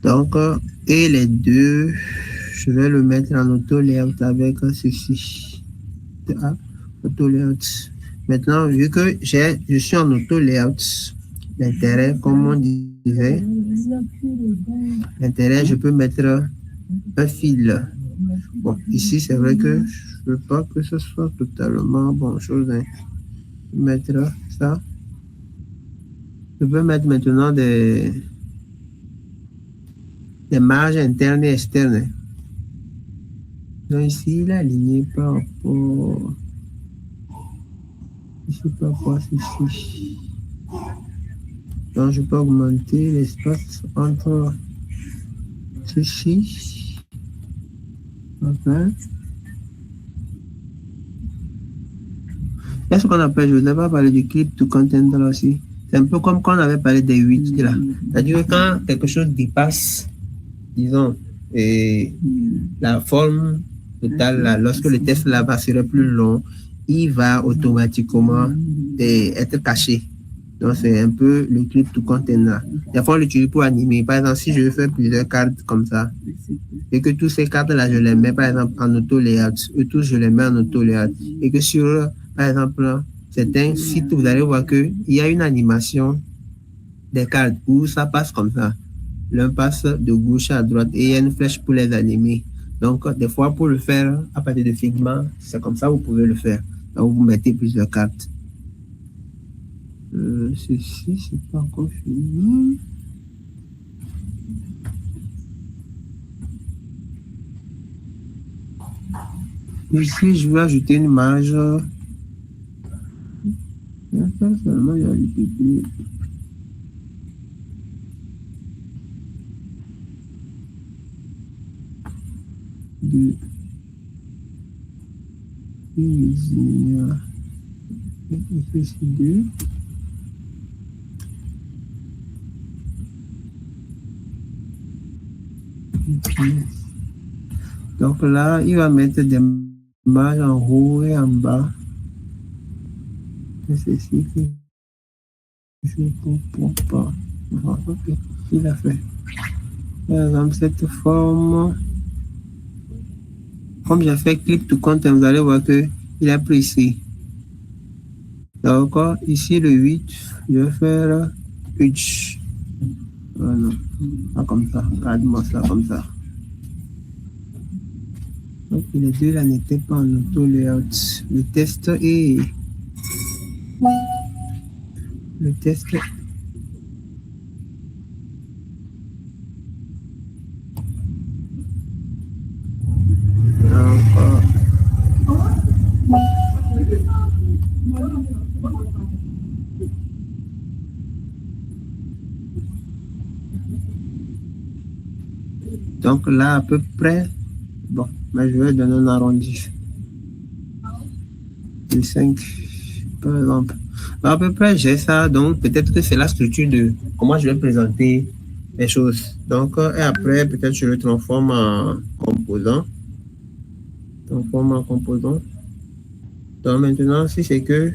Donc, et les deux, je vais le mettre en auto-layout avec ceci. Auto-layout. Maintenant, vu que je suis en auto-layout, l'intérêt, comme on disait, l'intérêt, je peux mettre un fil. Bon, ici, c'est vrai que je ne veux pas que ce soit totalement bon chose. Hein. Mettre ça. Je peux mettre maintenant des marges internes et externes. Donc ici, il est aligné par rapport... Ici, par rapport à ceci. Donc, je peux augmenter l'espace entre ceci. Enfin. Qu'est-ce qu'on appelle, je ne vous ai pas parlé du clip to content là aussi. C'est un peu comme quand on avait parlé des 8 là. C'est-à-dire que quand quelque chose dépasse, disons, la forme totale, là, lorsque le test là va serait plus long, il va automatiquement être caché. Donc, c'est un peu le clip to content là. Des fois, on l'utilise pour animer. Par exemple, si je veux faire plusieurs cartes comme ça, et que toutes ces cartes-là, je les mets par exemple en auto-layout, et tous, je les mets en auto-layout, et que sur, par exemple, certains sites, vous allez voir qu'il y a une animation des cartes où ça passe comme ça. L'un passe de gauche à droite et il y a une flèche pour les animer. Donc, des fois, pour le faire à partir de Figma, c'est comme ça que vous pouvez le faire. Donc, vous mettez plusieurs cartes. Ceci, c'est pas encore fini. Ici, je vais ajouter une marge. Seulement, il y a du petit. De ici, 2. Donc là, il va mettre des marges en haut et en bas. C'est ceci que je ne comprends pas. Voilà, ok, il a fait. Par exemple, cette forme, comme j'ai fait click to content, vous allez voir qu'il a pris ici. D'accord, ici le 8, je vais faire H. Voilà, pas comme ça, regarde-moi ça comme ça. Donc les deux là n'étaient pas en auto-layout. Le test est... Le test... Encore. Donc là, à peu près, bon, mais je vais donner un arrondi. De 5, par exemple. À peu près, j'ai ça, donc peut-être que c'est la structure de comment je vais présenter les choses. Donc, et après, peut-être je le transforme en composant. Donc maintenant, si c'est que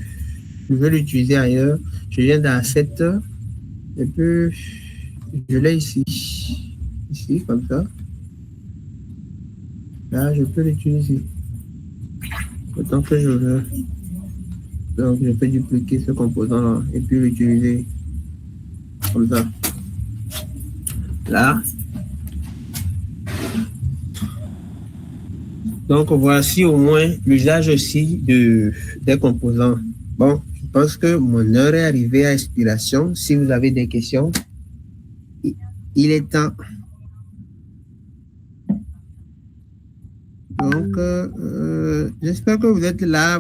je veux l'utiliser ailleurs, je viens dans Asset, et puis je l'ai ici, comme ça. Là, je peux l'utiliser autant que je veux. Donc, je peux dupliquer ce composant-là et puis l'utiliser comme ça. Là. Donc, voici au moins l'usage aussi des composants. Bon, je pense que mon heure est arrivée à expiration. Si vous avez des questions, il est temps. Donc, j'espère que vous êtes là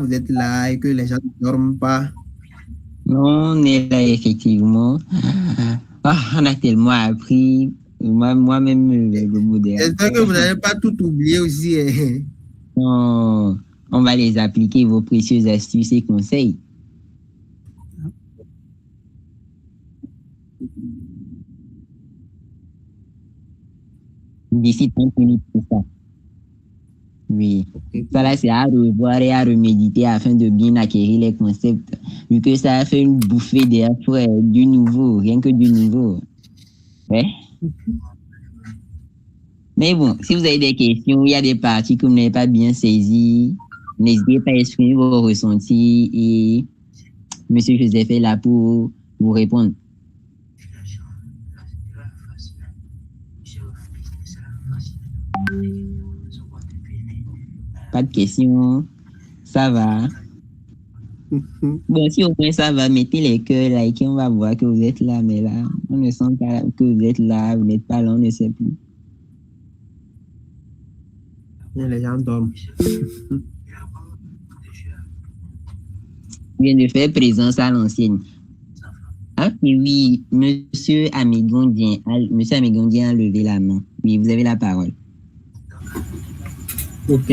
et que les gens ne dorment pas. Non, on est là, effectivement. On a tellement appris. Moi-même, le modèle. J'espère que vous n'avez pas tout oublié aussi. Non, on va les appliquer, vos précieuses astuces et conseils. D'ici 30 minutes, c'est ça. Oui. Ça là, c'est à revoir et à reméditer afin de bien acquérir les concepts. Vu que ça a fait une bouffée d'air frais, du nouveau, rien que du nouveau. Ouais. Mais bon, si vous avez des questions, il y a des parties que vous n'avez pas bien saisies, n'hésitez pas à exprimer vos ressentis et Monsieur Joseph est là pour vous répondre. Pas de questions, ça va. Bon, si au moins ça va, mettez les cœurs, likez, on va voir que vous êtes là, mais là, on ne sent pas que vous êtes là, vous n'êtes pas là, on ne sait plus. Les gens dorment. Je viens de faire présence à l'ancienne. Ah, ok, oui, Monsieur Amégondien a levé la main. Oui, vous avez la parole. Ok,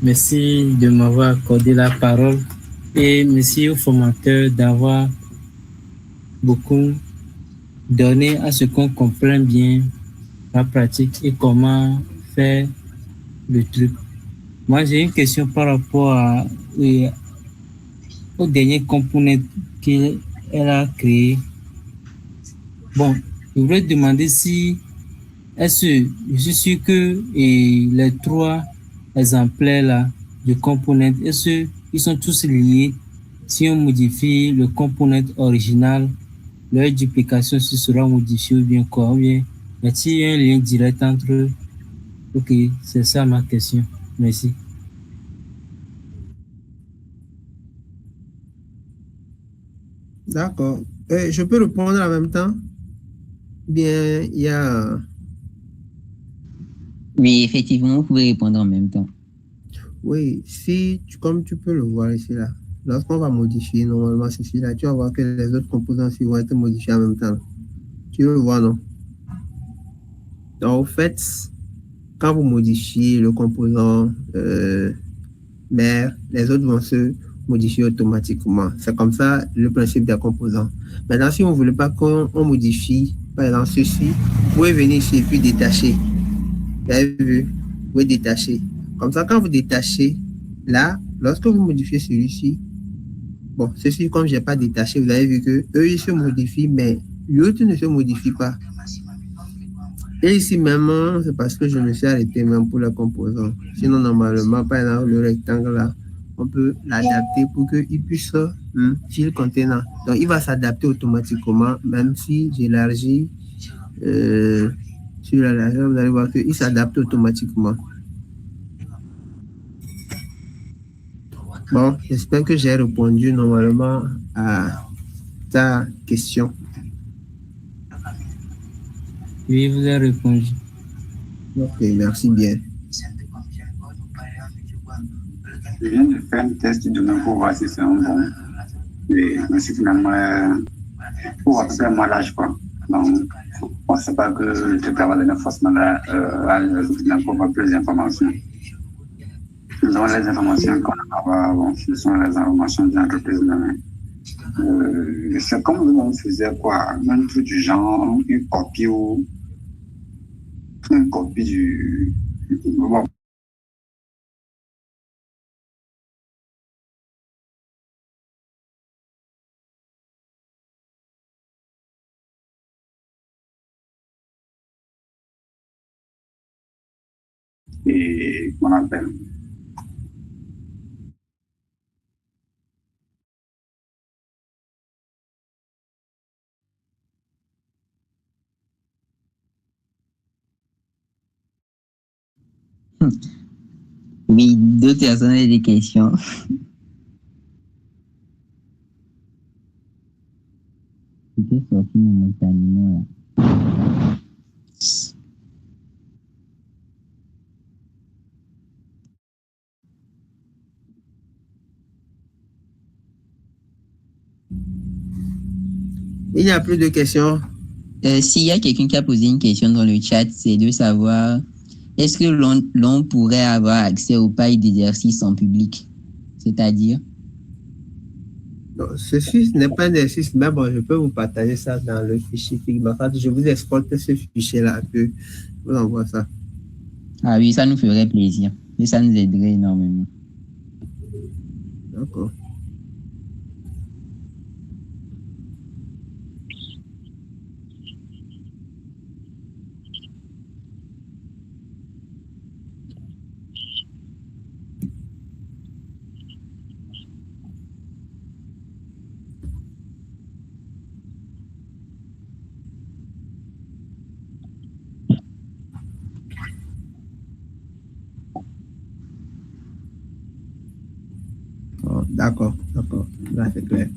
merci de m'avoir accordé la parole et merci aux formateurs d'avoir beaucoup donné à ce qu'on comprenne bien la pratique et comment faire le truc. Moi, j'ai une question par rapport au dernier component qu'elle a créé. Bon, je voulais demander si, je suis sûr que les trois exemplaires là, de component, ils sont tous liés? Si on modifie le component original, leur duplication se sera modifiée ou bien quoi? Ou bien y a-t-il un lien direct entre eux? Ok, c'est ça ma question. Merci. D'accord. Je peux répondre en même temps? Bien, il y a... Oui, effectivement, vous pouvez répondre en même temps. Oui, comme tu peux le voir ici, là, lorsqu'on va modifier normalement ceci, là, tu vas voir que les autres composants aussi vont être modifiés en même temps. Tu veux le voir, non? Donc, au fait, quand vous modifiez le composant mère, les autres vont se modifier automatiquement. C'est comme ça le principe des composants. Maintenant, si on ne voulait pas qu'on modifie, par exemple, ceci, vous pouvez venir ici et puis détacher. Vous avez vu? Vous pouvez détacher. Comme ça, quand vous détachez, là, lorsque vous modifiez celui-ci, bon, ceci, comme je n'ai pas détaché, vous avez vu que eux, ils se modifient, mais l'autre ne se modifie pas. Et ici même, c'est parce que je me suis arrêté même pour les composants. Sinon, normalement, par exemple, le rectangle là, on peut l'adapter pour qu'il puisse filer le contenant. Donc, il va s'adapter automatiquement, même si j'élargis sur la largeur, vous allez voir qu'il s'adapte automatiquement. Bon, j'espère que j'ai répondu normalement à ta question. Oui, vous avez répondu. Ok, merci bien. Je viens de faire un test demain pour voir si c'est un bon. Et mais c'est finalement pour voir vraiment l'âge, quoi. Donc, on ne sait pas que le truc va donner forcément pour avoir plus d'informations. Donc, les informations qu'on a, bon, ce sont les informations de l'entreprise demain. C'est comme on faisait quoi, un truc du genre, une copie du. Bon, et qu'on appelle. Oui, d'autres personnes ont des questions. C'était sorti momentanément là. Il n'y a plus de questions. S'il y a quelqu'un qui a posé une question dans le chat, c'est de savoir est-ce que l'on pourrait avoir accès aux pailles d'exercice en public? C'est-à-dire? Non, ceci n'est pas un exercice, mais bon, je peux vous partager ça dans le fichier Figma. Je vous exporte ce fichier-là, que je vous envoie ça. Ah oui, ça nous ferait plaisir. Et ça nous aiderait énormément. D'accord. Oh, d'accord, d'accord. Là, c'est clair.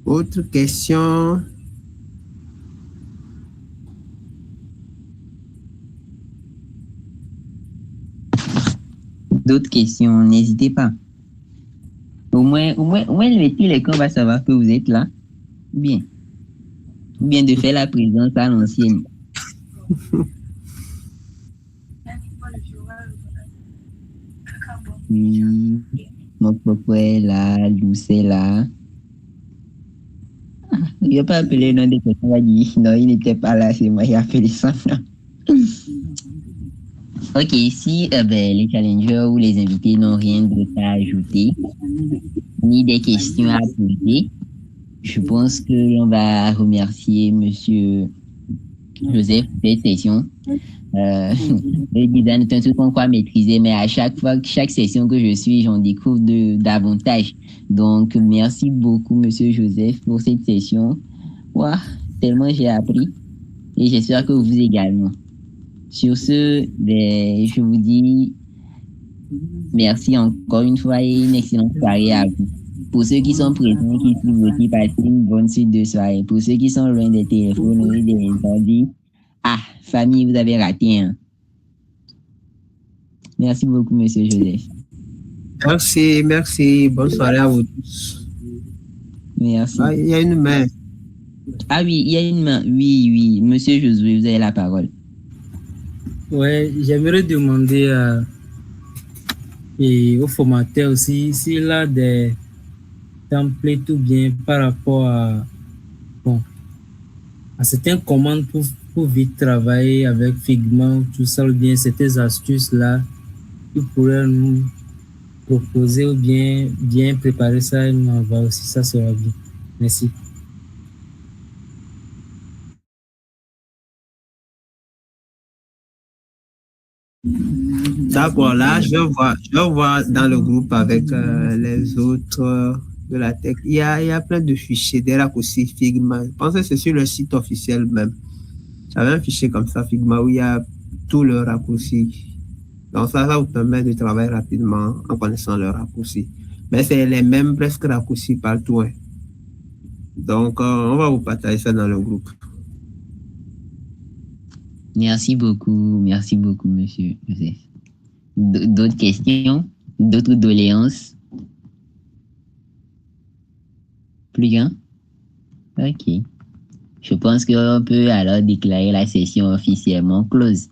Autre question. D'autres questions, n'hésitez pas. Au moins, mettez les camps, on va savoir que vous êtes là. Bien. Ou bien de faire la présence à l'ancienne. Oui, mon papa est là, Douce est là. Il n'a pas appelé le nom de quelqu'un, il a dit non, il n'était pas là, c'est moi qui ai appelé ça. Ok, si les challengers ou les invités n'ont rien d'autre à ajouter, ni des questions à poser, je pense qu'on va remercier Monsieur Joseph pour cette session. Le design est un truc qu'on croit maîtriser, mais à chaque fois, chaque session que je suis, j'en découvre davantage. Donc, merci beaucoup, Monsieur Joseph, pour cette session. Wow, tellement j'ai appris et j'espère que vous également. Sur ce, je vous dis merci encore une fois et une excellente soirée à vous. Pour ceux qui sont présents, qui suivent aussi, passez une bonne suite de soirée. Pour ceux qui sont loin des téléphones et des ordi, famille, vous avez raté. Hein. Merci beaucoup, Monsieur Joseph. Merci. Bonne soirée à vous tous. Merci. Il y a une main. Ah oui, il y a une main. Oui. Monsieur Josué, vous avez la parole. Ouais, j'aimerais demander au formateur aussi s'il a des templates ou bien par rapport à certaines commandes pour vite travailler avec Figma, tout ça, ou bien certaines astuces là, il pourrait nous proposer ou bien préparer ça et nous envoyer aussi, ça sera bien. Merci. D'accord, là, je vais voir dans le groupe avec les autres de la tech. Il y a plein de fichiers, des raccourcis Figma. Je pense que c'est sur le site officiel même. J'avais un fichier comme ça, Figma, où il y a tout le raccourci. Donc ça vous permet de travailler rapidement en connaissant le raccourci. Mais c'est les mêmes presque raccourcis partout. Hein. Donc, on va vous partager ça dans le groupe. Merci beaucoup, Monsieur Joseph. D'autres questions? D'autres doléances? Plus qu'un? Ok. Je pense qu'on peut alors déclarer la session officiellement close.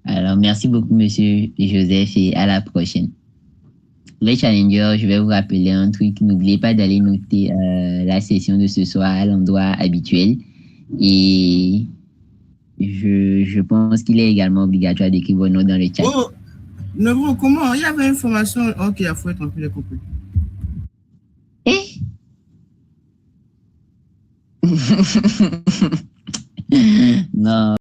Alors, merci beaucoup, Monsieur Joseph, et à la prochaine. Les challengers, je vais vous rappeler un truc. N'oubliez pas d'aller noter la session de ce soir à l'endroit habituel. Et je pense qu'il est également obligatoire d'écrire vos noms dans le chat. Oh, Nebro, comment? Il y avait une formation. Ok, il faut être un peu les compris. Non.